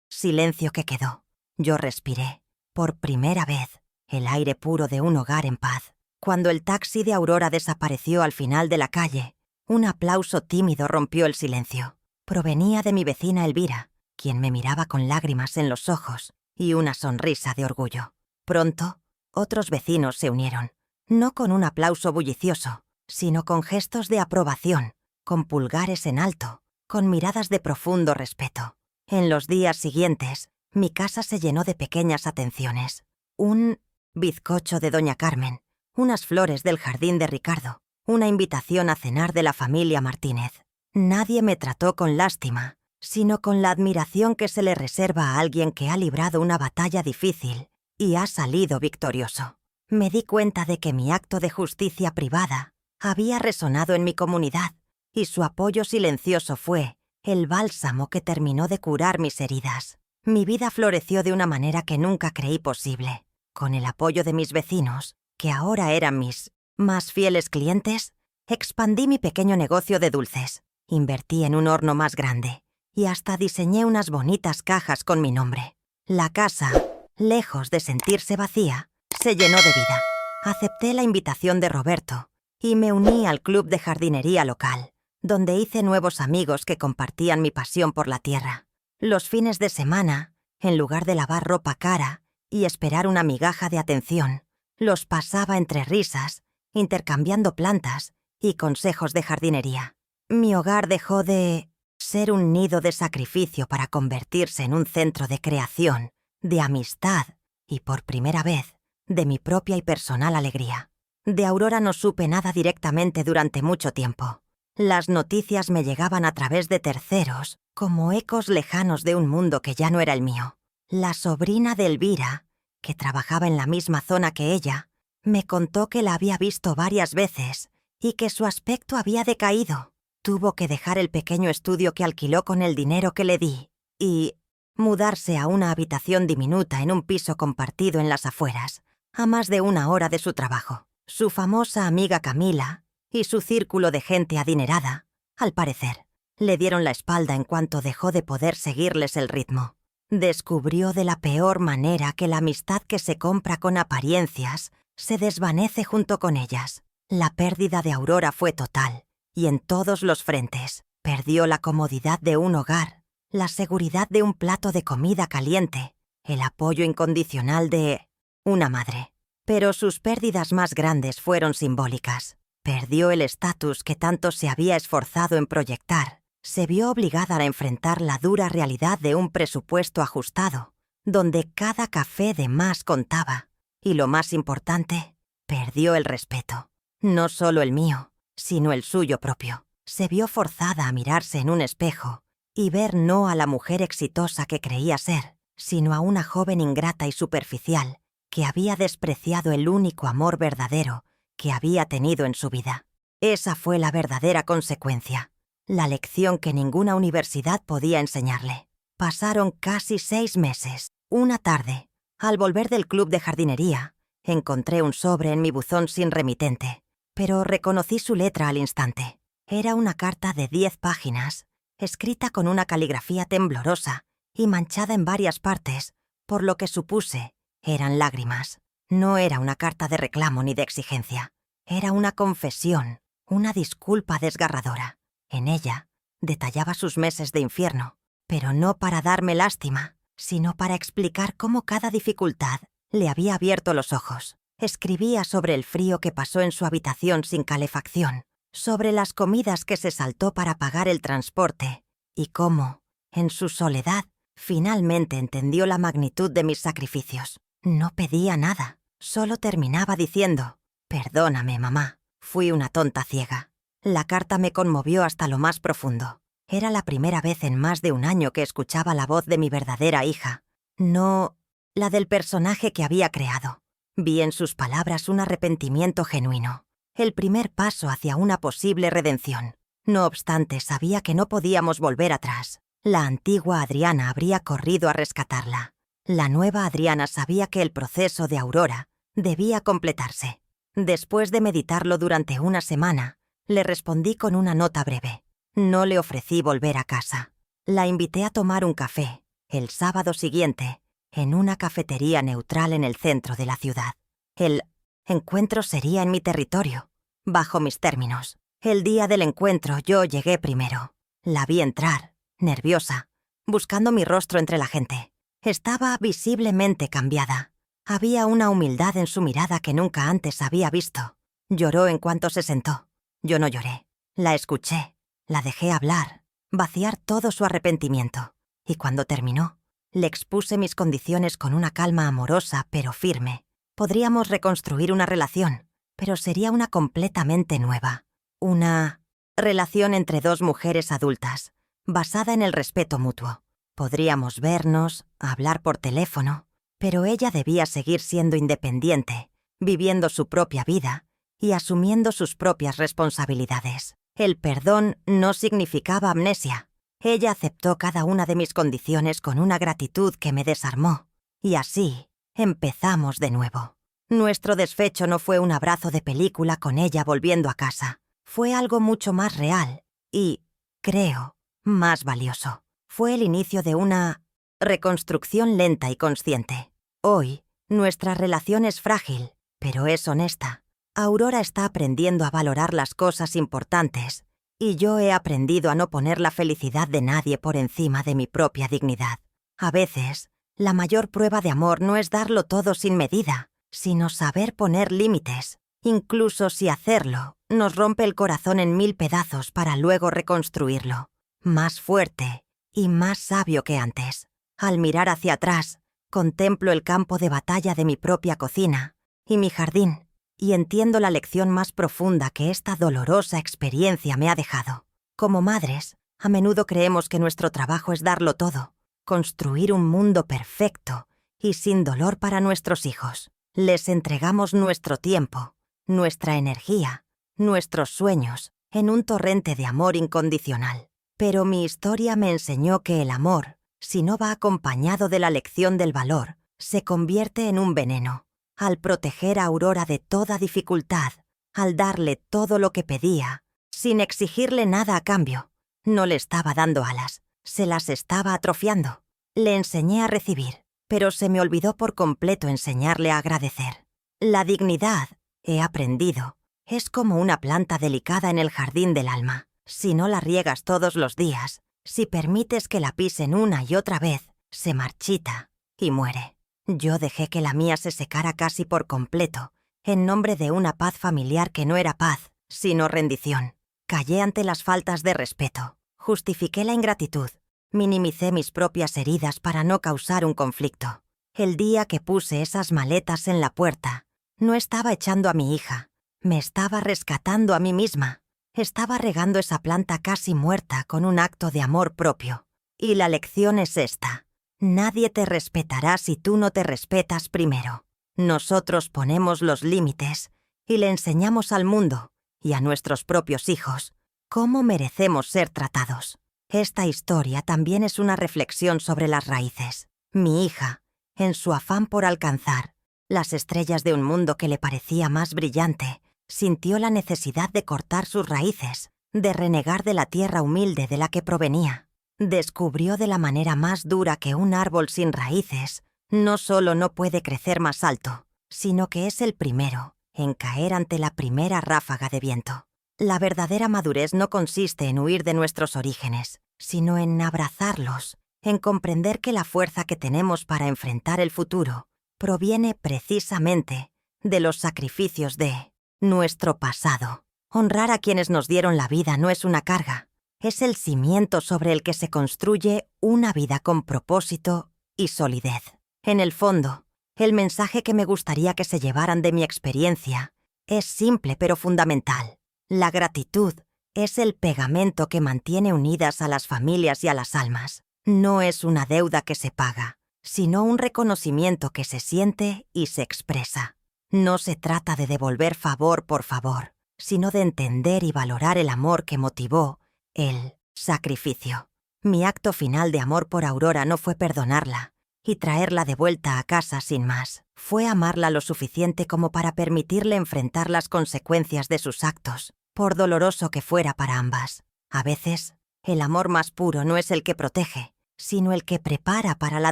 silencio que quedó. Yo respiré, por primera vez, el aire puro de un hogar en paz. Cuando el taxi de Aurora desapareció al final de la calle, un aplauso tímido rompió el silencio. Provenía de mi vecina Elvira, quien me miraba con lágrimas en los ojos y una sonrisa de orgullo. Pronto, otros vecinos se unieron, no con un aplauso bullicioso, sino con gestos de aprobación, con pulgares en alto, con miradas de profundo respeto. En los días siguientes, mi casa se llenó de pequeñas atenciones. Un bizcocho de doña Carmen, unas flores del jardín de Ricardo, una invitación a cenar de la familia Martínez. Nadie me trató con lástima, sino con la admiración que se le reserva a alguien que ha librado una batalla difícil y ha salido victorioso. Me di cuenta de que mi acto de justicia privada había resonado en mi comunidad, y su apoyo silencioso fue el bálsamo que terminó de curar mis heridas. Mi vida floreció de una manera que nunca creí posible. con el apoyo de mis vecinos, que ahora eran mis más fieles clientes, expandí mi pequeño negocio de dulces, invertí en un horno más grande y hasta diseñé unas bonitas cajas con mi nombre. La casa, lejos de sentirse vacía, se llenó de vida. Acepté la invitación de Roberto y me uní al club de jardinería local, donde hice nuevos amigos que compartían mi pasión por la tierra. Los fines de semana, en lugar de lavar ropa cara y esperar una migaja de atención, los pasaba entre risas, intercambiando plantas y consejos de jardinería. Mi hogar dejó de ser un nido de sacrificio para convertirse en un centro de creación, de amistad y, por primera vez, de mi propia y personal alegría. De Aurora no supe nada directamente durante mucho tiempo. Las noticias me llegaban a través de terceros, como ecos lejanos de un mundo que ya no era el mío. La sobrina de Elvira, que trabajaba en la misma zona que ella, me contó que la había visto varias veces y que su aspecto había decaído. Tuvo que dejar el pequeño estudio que alquiló con el dinero que le di y mudarse a una habitación diminuta en un piso compartido en las afueras, a más de 1 hora de su trabajo. Su famosa amiga Camila y su círculo de gente adinerada, al parecer, le dieron la espalda en cuanto dejó de poder seguirles el ritmo. Descubrió de la peor manera que la amistad que se compra con apariencias se desvanece junto con ellas. La pérdida de Aurora fue total, y en todos los frentes. Perdió la comodidad de un hogar, la seguridad de un plato de comida caliente, el apoyo incondicional de una madre. Pero sus pérdidas más grandes fueron simbólicas. Perdió el estatus que tanto se había esforzado en proyectar. Se vio obligada a enfrentar la dura realidad de un presupuesto ajustado, donde cada café de más contaba. Y lo más importante, perdió el respeto. No solo el mío, sino el suyo propio. Se vio forzada a mirarse en un espejo y ver no a la mujer exitosa que creía ser, sino a una joven ingrata y superficial que había despreciado el único amor verdadero que había tenido en su vida. Esa fue la verdadera consecuencia, la lección que ninguna universidad podía enseñarle. Pasaron casi 6 meses. Una tarde, al volver del club de jardinería, encontré un sobre en mi buzón sin remitente, pero reconocí su letra al instante. Era una carta de 10 páginas, escrita con una caligrafía temblorosa y manchada en varias partes, por lo que supuse eran lágrimas. No era una carta de reclamo ni de exigencia. Era una confesión, una disculpa desgarradora. En ella detallaba sus meses de infierno, pero no para darme lástima, sino para explicar cómo cada dificultad le había abierto los ojos. Escribía sobre el frío que pasó en su habitación sin calefacción, sobre las comidas que se saltó para pagar el transporte, y cómo, en su soledad, finalmente entendió la magnitud de mis sacrificios. No pedía nada, solo terminaba diciendo: «Perdóname, mamá, fui una tonta ciega». La carta me conmovió hasta lo más profundo. Era la primera vez en más de 1 año que escuchaba la voz de mi verdadera hija, no la del personaje que había creado. Vi en sus palabras un arrepentimiento genuino, el primer paso hacia una posible redención. No obstante, sabía que no podíamos volver atrás. La antigua Adriana habría corrido a rescatarla. La nueva Adriana sabía que el proceso de Aurora debía completarse. Después de meditarlo durante 1 semana, le respondí con una nota breve. No le ofrecí volver a casa. La invité a tomar un café, el sábado siguiente, en una cafetería neutral en el centro de la ciudad. El encuentro sería en mi territorio, bajo mis términos. El día del encuentro yo llegué primero. La vi entrar, nerviosa, buscando mi rostro entre la gente. Estaba visiblemente cambiada. Había una humildad en su mirada que nunca antes había visto. Lloró en cuanto se sentó. Yo no lloré. La escuché. La dejé hablar, vaciar todo su arrepentimiento. Y cuando terminó, le expuse mis condiciones con una calma amorosa pero firme. Podríamos reconstruir una relación, pero sería una completamente nueva. Una relación entre 2 mujeres adultas, basada en el respeto mutuo. Podríamos vernos, hablar por teléfono, pero ella debía seguir siendo independiente, viviendo su propia vida y asumiendo sus propias responsabilidades. El perdón no significaba amnesia. Ella aceptó cada una de mis condiciones con una gratitud que me desarmó, y así Empezamos de nuevo. Nuestro despecho no fue un abrazo de película con ella volviendo a casa. Fue algo mucho más real y, creo, más valioso. Fue el inicio de una reconstrucción lenta y consciente. Hoy, nuestra relación es frágil, pero es honesta. Aurora está aprendiendo a valorar las cosas importantes y yo he aprendido a no poner la felicidad de nadie por encima de mi propia dignidad. A veces, la mayor prueba de amor no es darlo todo sin medida, sino saber poner límites, incluso si hacerlo nos rompe el corazón en 1000 pedazos para luego reconstruirlo, más fuerte y más sabio que antes. Al mirar hacia atrás, contemplo el campo de batalla de mi propia cocina y mi jardín, y entiendo la lección más profunda que esta dolorosa experiencia me ha dejado. Como madres, a menudo creemos que nuestro trabajo es darlo todo, construir un mundo perfecto y sin dolor para nuestros hijos. Les entregamos nuestro tiempo, nuestra energía, nuestros sueños, en un torrente de amor incondicional. Pero mi historia me enseñó que el amor, si no va acompañado de la lección del valor, se convierte en un veneno. Al proteger a Aurora de toda dificultad, al darle todo lo que pedía, sin exigirle nada a cambio, no le estaba dando alas, se las estaba atrofiando. Le enseñé a recibir, pero se me olvidó por completo enseñarle a agradecer. La dignidad, he aprendido, es como una planta delicada en el jardín del alma. Si no la riegas todos los días, si permites que la pisen una y otra vez, se marchita y muere. Yo dejé que la mía se secara casi por completo, en nombre de una paz familiar que no era paz, sino rendición. Callé ante las faltas de respeto, justifiqué la ingratitud, minimicé mis propias heridas para no causar un conflicto. El día que puse esas maletas en la puerta, no estaba echando a mi hija, me estaba rescatando a mí misma. Estaba regando esa planta casi muerta con un acto de amor propio. Y la lección es esta. Nadie te respetará si tú no te respetas primero. Nosotros ponemos los límites y le enseñamos al mundo y a nuestros propios hijos cómo merecemos ser tratados. Esta historia también es una reflexión sobre las raíces. Mi hija, en su afán por alcanzar las estrellas de un mundo que le parecía más brillante, sintió la necesidad de cortar sus raíces, de renegar de la tierra humilde de la que provenía. Descubrió de la manera más dura que un árbol sin raíces no solo no puede crecer más alto, sino que es el primero en caer ante la primera ráfaga de viento. La verdadera madurez no consiste en huir de nuestros orígenes, sino en abrazarlos, en comprender que la fuerza que tenemos para enfrentar el futuro proviene precisamente de los sacrificios de nuestro pasado. Honrar a quienes nos dieron la vida no es una carga, es el cimiento sobre el que se construye una vida con propósito y solidez. En el fondo, el mensaje que me gustaría que se llevaran de mi experiencia es simple pero fundamental. La gratitud es el pegamento que mantiene unidas a las familias y a las almas. No es una deuda que se paga, sino un reconocimiento que se siente y se expresa. No se trata de devolver favor por favor, sino de entender y valorar el amor que motivó el sacrificio. Mi acto final de amor por Aurora no fue perdonarla y traerla de vuelta a casa sin más. Fue amarla lo suficiente como para permitirle enfrentar las consecuencias de sus actos, por doloroso que fuera para ambas. A veces, el amor más puro no es el que protege, sino el que prepara para la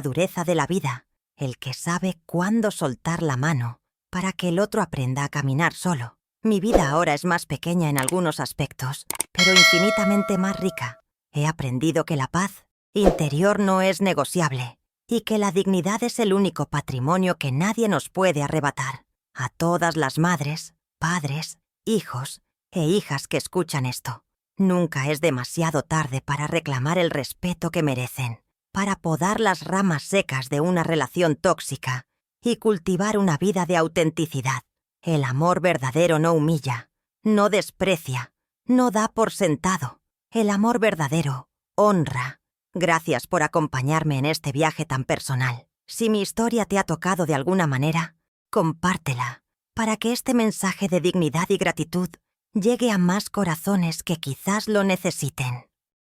dureza de la vida, el que sabe cuándo soltar la mano para que el otro aprenda a caminar solo. Mi vida ahora es más pequeña en algunos aspectos, pero infinitamente más rica. He aprendido que la paz interior no es negociable y que la dignidad es el único patrimonio que nadie nos puede arrebatar. A todas las madres, padres, hijos e hijas que escuchan esto, nunca es demasiado tarde para reclamar el respeto que merecen, para podar las ramas secas de una relación tóxica y cultivar una vida de autenticidad. El amor verdadero no humilla, no desprecia, no da por sentado. El amor verdadero honra. Gracias por acompañarme en este viaje tan personal. Si mi historia te ha tocado de alguna manera, compártela, para que este mensaje de dignidad y gratitud llegue a más corazones que quizás lo necesiten.